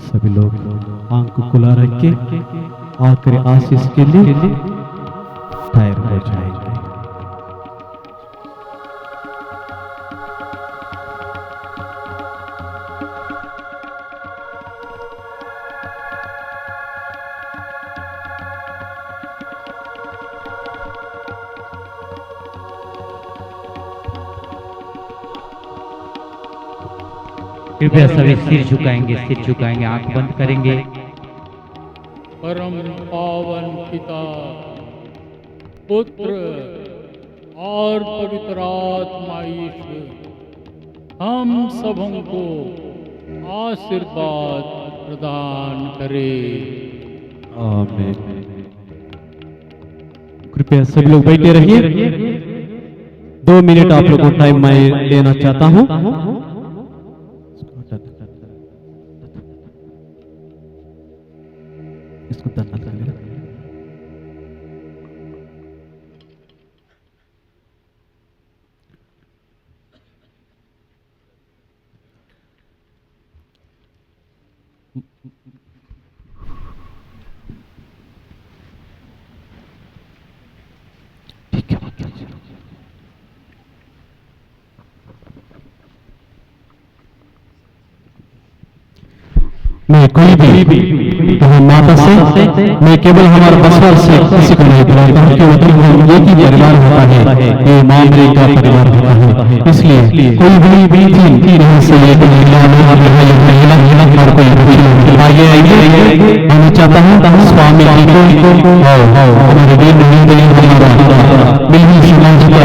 सभी लोग आंख को खुला रख के आखिरी आशीष के लिए तैयार हो जाएंगे। कृपया सभी सिर झुकाएंगे, आंख बंद करेंगे। परम पावन पिता, पुत्र और पवित्र आत्मा ईश्वर हम सबों को आशीर्वाद प्रदान करे। आमीन। कृपया सभी लोग बैठे रहिए। 2 मिनट आप लोगों को टाइम मैं लेना चाहता हूँ। इसको धन्यवाद करें। मैं कोई भी माता से मैं केवल हमारे बसवर से किसी को नहीं बुलाता हूँ, क्योंकि हम एक ही परिवार होता है, ये माँ मेरे का परिवार होता है। इसलिए कोई भी यहाँ से ये और कोई आगे आइए। मैं चाहता हूँ स्वामी जी को हमारे वीर मिलजुल समाज का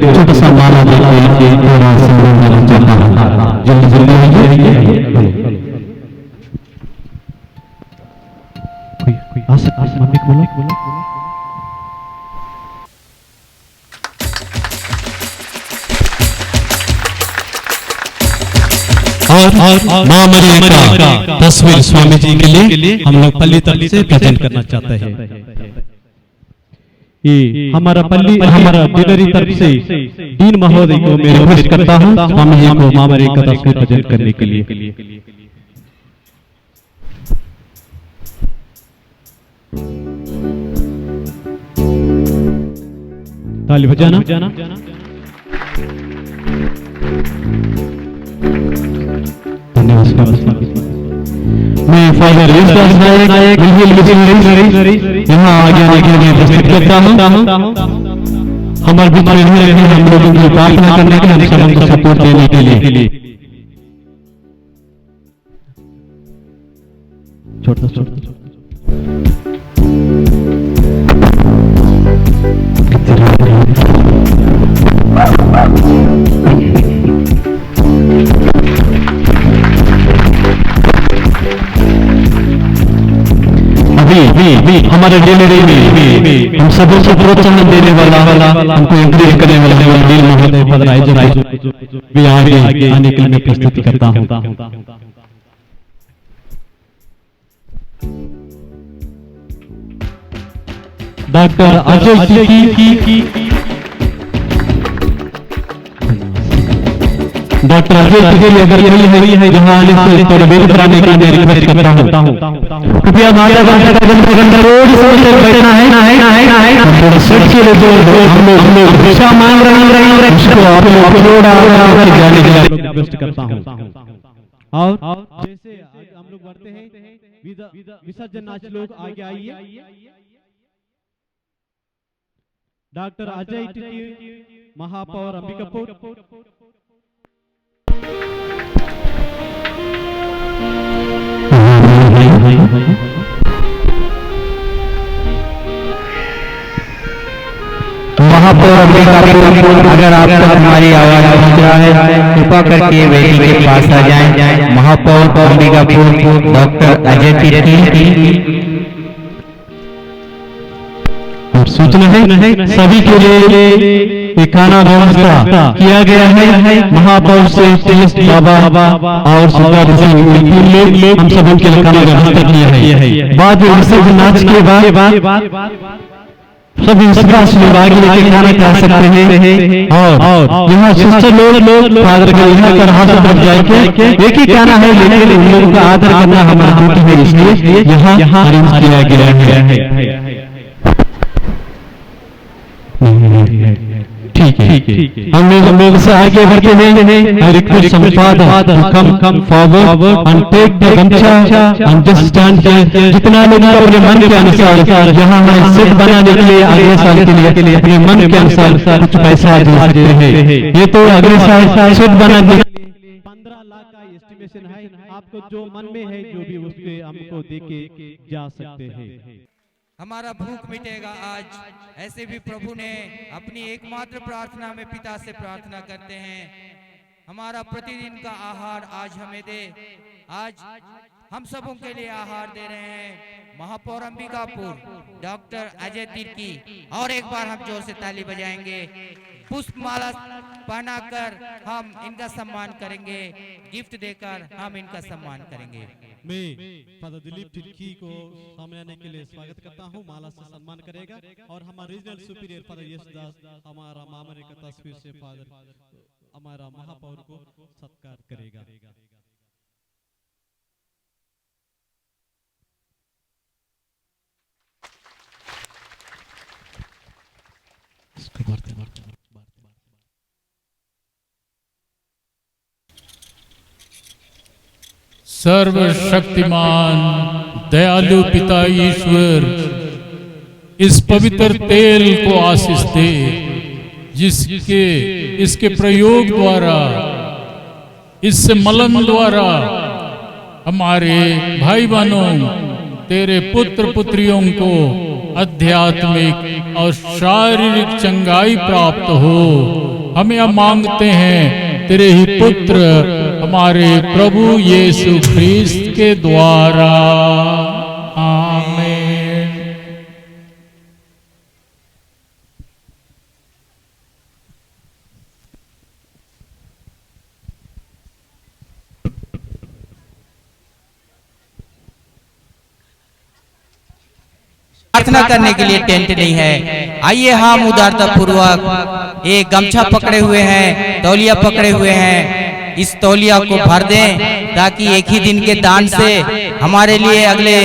छोटा सा माला देके चाहता हूँ। जल्दी जल्दी मम्मी को बोलो। और माँ मरियम का तस्वीर स्वामी जी के लिए हम लोग पल्ली तल्ली से प्रेजेंट करना चाहते हैं। ये हमारा डिनरी तरफ से डीन महोदय को मैं रिक्वेस्ट करता हूँ स्वामी जी को माँ मरियम का तस्वीर प्रेजेंट करने के लिए। ताली बजाना। धन्यवाद। मैं फादर यशदास नायक यहाँ आगे आने के लिए प्रस्तुत करता हूँ। हमारे बीच में हम लोगों की प्रार्थना करने के लिए, हम सबको सपोर्ट देने के लिए। छोटा अभी हमारे डिनरी में हम सबों को प्रोत्साहन देने वाला हमको इंकरेज करने वाला दिल महोदय फदराई भी आगे आने के लिए मैं प्रस्तुति करता हूँ। डॉक्टर अजय जी की डॉक्टर अजय जी अगर यही है जहाँ आने से थोड़े वेट कराने के लिए रिक्वेस्ट करता हूँ। कृपया माता भाषा का रोड से बैठना है थोड़ा सेट के लिए हम लोग भिक्षा मांग रहे हैं उसको आप लोग जाने के लिए रिक्वेस्ट करता हूँ। और जैसे हम लोग बढ़ते हैं विसर्जन नाच लोग आगे आइए। डॉक्टर अजय महापौर अंबिकापुर। महापौर अंबिकापुर, अगर आपको हमारी आवाज पहुंच रहा है कृपा करके वेदी के पास आ जाएं। महापौर अंबिकापुर डॉक्टर अजय तिर्की। सूचना है सभी के लिए खाना व्यवस्था किया गया है। महापौर से टीएस बाबा और सरदार सिंह हम सब उनके लिए खाना व्यवस्था किया है। बाद में विसर्जन नाच के बाद सभी विश्वास विभाग लेके खाना खा सकते हैं और यहाँ सिस्टर लोग फादर का यहाँ कर हाथ रख जाएंगे। एक ही खाना है लेकिन उन लोगों का आदर करना हमारा ड्यूटी है, इसलिए यहाँ अरेंज किया गया है। ठीक है, हम लोग से आगे बढ़ते हैं। रिक्वेस्ट संपादक come forward and take the gamchha and just stand there. जितना लोग अपने मन के अनुसार यहाँ हमें सेट बनाने के लिए अगले साल के लिए अपने मन के अनुसार कुछ पैसा दे सकते हैं। ये तो अगले साल सेट बनाने के लिए 15 लाख का एस्टिमेशन है। आपको जो मन में है जो भी उसके हमको देके जा सकते हैं। हमारा भूख मिटेगा आज। ऐसे भी प्रभु ने अपनी एकमात्र प्रार्थना में पिता से प्रार्थना करते हैं, हमारा प्रतिदिन का आहार आज हमें दे। आज हम सबों के लिए आहार दे रहे हैं महापौर अंबिकापुर डॉक्टर अजय तिर्की। और एक बार हम जोर से ताली बजाएंगे। पुष्पमाला पहनाकर हम इनका सम्मान करेंगे, गिफ्ट देकर हम इनका सम्मान करेंगे। मैं फादर दिलीप तिर्की को सामने आने के लिए स्वागत करता हूं। माला से सम्मान करेगा और हमारा रीजनल सुपीरियर फादर यशदास हमारा मामले का तस्वीर से फादर हमारा महापौर को सत्कार करेगा। सर्वशक्तिमान दयालु पिता ईश्वर, इस पवित्र तेल को आशीष दे, जिसके इसके प्रयोग द्वारा, इस मलन द्वारा हमारे भाई बहनों तेरे पुत्र पुत्रियों को आध्यात्मिक और शारीरिक चंगाई प्राप्त हो। हम यह मांगते हैं तेरे ही पुत्र हमारे प्रभु यीशु ख्रीस्त के द्वारा, आमीन। प्रार्थना करने के लिए टेंट नहीं है। आइए हम उदारता पूर्वक एक गमछा पकड़े हुए हैं, तौलिया पकड़े हुए हैं, इस तौलिया को भर दें ताकि एक ही दिन के दान से हमारे लिए अगले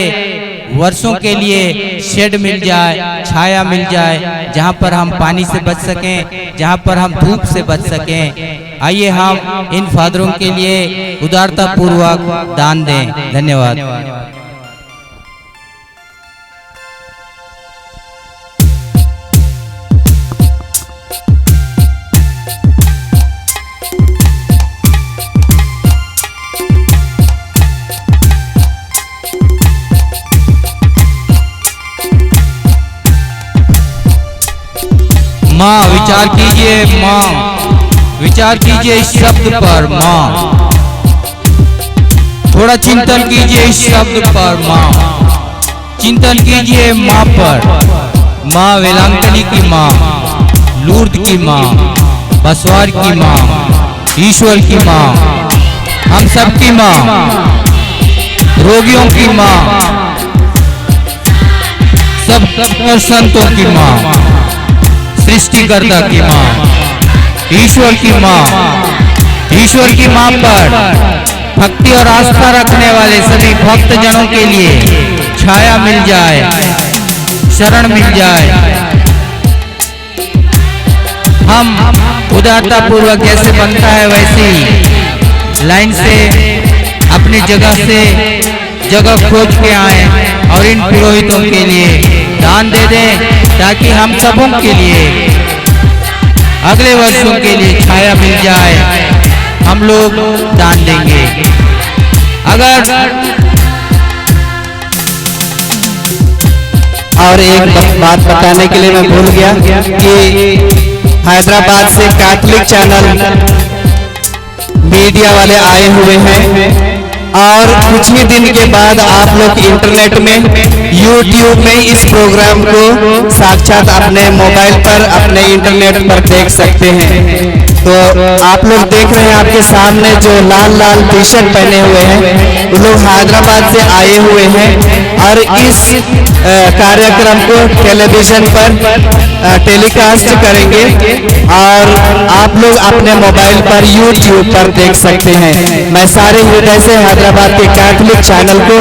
वर्षों के लिए शेड मिल जाए, छाया मिल जाए, जहां पर हम पानी से बच सकें, जहां पर हम धूप से बच सकें। आइए हम इन फादरों के लिए उदारता पूर्वक दान दें। धन्यवाद। माँ विचार कीजिए, माँ विचार कीजिए इस शब्द पर। माँ थोड़ा चिंतन कीजिए इस शब्द पर। माँ चिंतन कीजिए माँ पर। माँ वेलांकनी की माँ, लूर्द की माँ, बसवार की माँ, ईश्वर की माँ, हम सब की माँ, रोगियों की माँ, सब संतों की माँ, सृष्टिकर्ता की माँ, ईश्वर की माँ, ईश्वर की माँ पर भक्ति और आस्था रखने वाले सभी भक्त जनों के लिए छाया मिल जाए, शरण मिल जाए। हम उदारता पूर्वक जैसे बनता है वैसे ही लाइन से अपनी जगह से जगह खोज के आए और इन पुरोहितों के लिए दान दे दें ताकि हम सबों के लिए अगले वर्षों के लिए छाया मिल जाए। हम लोग दान देंगे। अगर और एक बात बताने के लिए मैं भूल गया कि हैदराबाद से कैथोलिक चैनल मीडिया वाले आए हुए हैं। और कुछ ही दिन के बाद आप लोग इंटरनेट में YouTube में इस प्रोग्राम को साक्षात अपने मोबाइल पर अपने इंटरनेट पर देख सकते हैं। तो आप लोग देख रहे हैं आपके सामने जो लाल लाल टी शर्ट पहने हुए हैं, वो लोग हैदराबाद से आए हुए हैं और इस कार्यक्रम को टेलीविजन पर टेलीकास्ट करेंगे और आप लोग अपने मोबाइल पर YouTube पर देख सकते हैं। मैं सारे हृदय से हैदराबाद के कैथोलिक चैनल को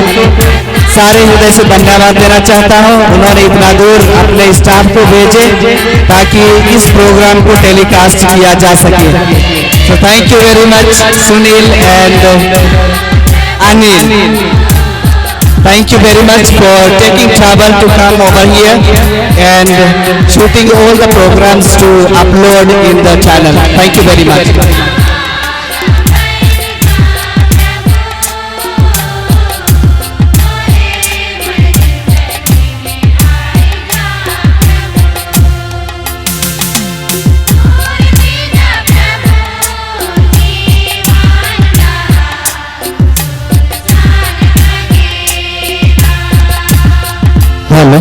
सारे हृदय से धन्यवाद देना चाहता हूं। उन्होंने इतना दूर अपने स्टाफ को भेजे ताकि इस प्रोग्राम को टेलीकास्ट किया जा सके। तो thank you very much Sunil and Anil, thank you very much for taking trouble to come over here and shooting all the programs to upload in the channel. Thank you very much. Hello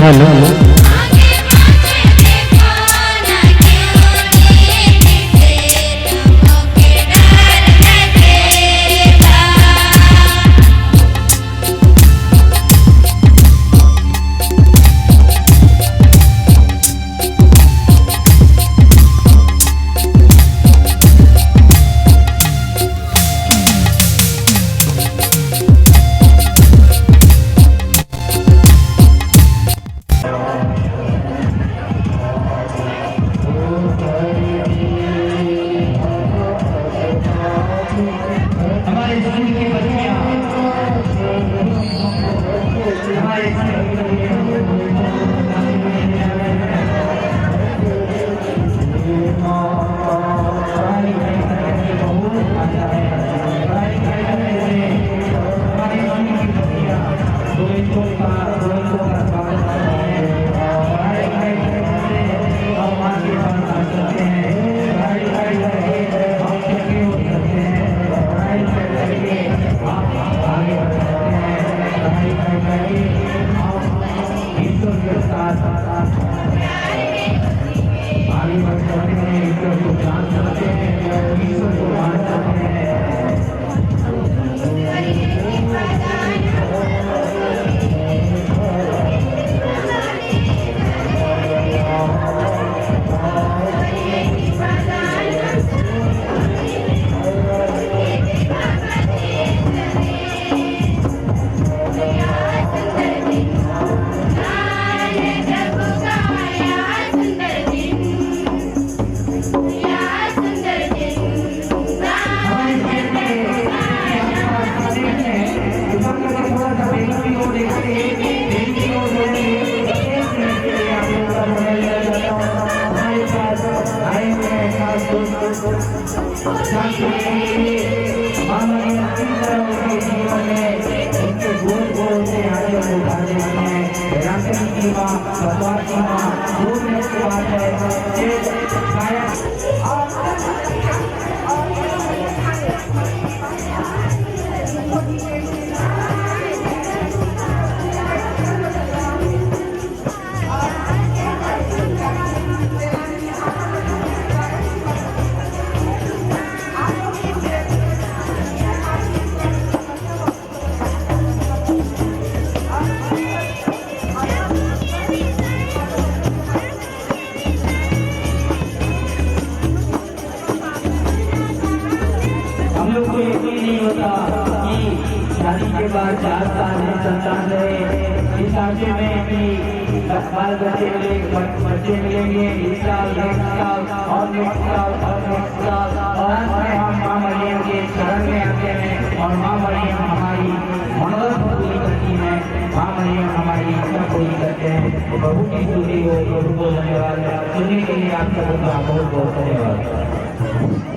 बच्चे मिलेंगे इस साल नेक्स्ट साल और नेक्स्ट साल और नेक्स्ट साल और अंत में हम माँ मरियम के शरण में आते हैं और माँ मरियम हमारी मनोरथ पूरी करती है, माँ मरियम हमारी इच्छा पूरी करते हैं। प्रभु की स्तुति हो, प्रभु को धन्यवाद। सुनने के लिए आप सबका बहुत बहुत धन्यवाद।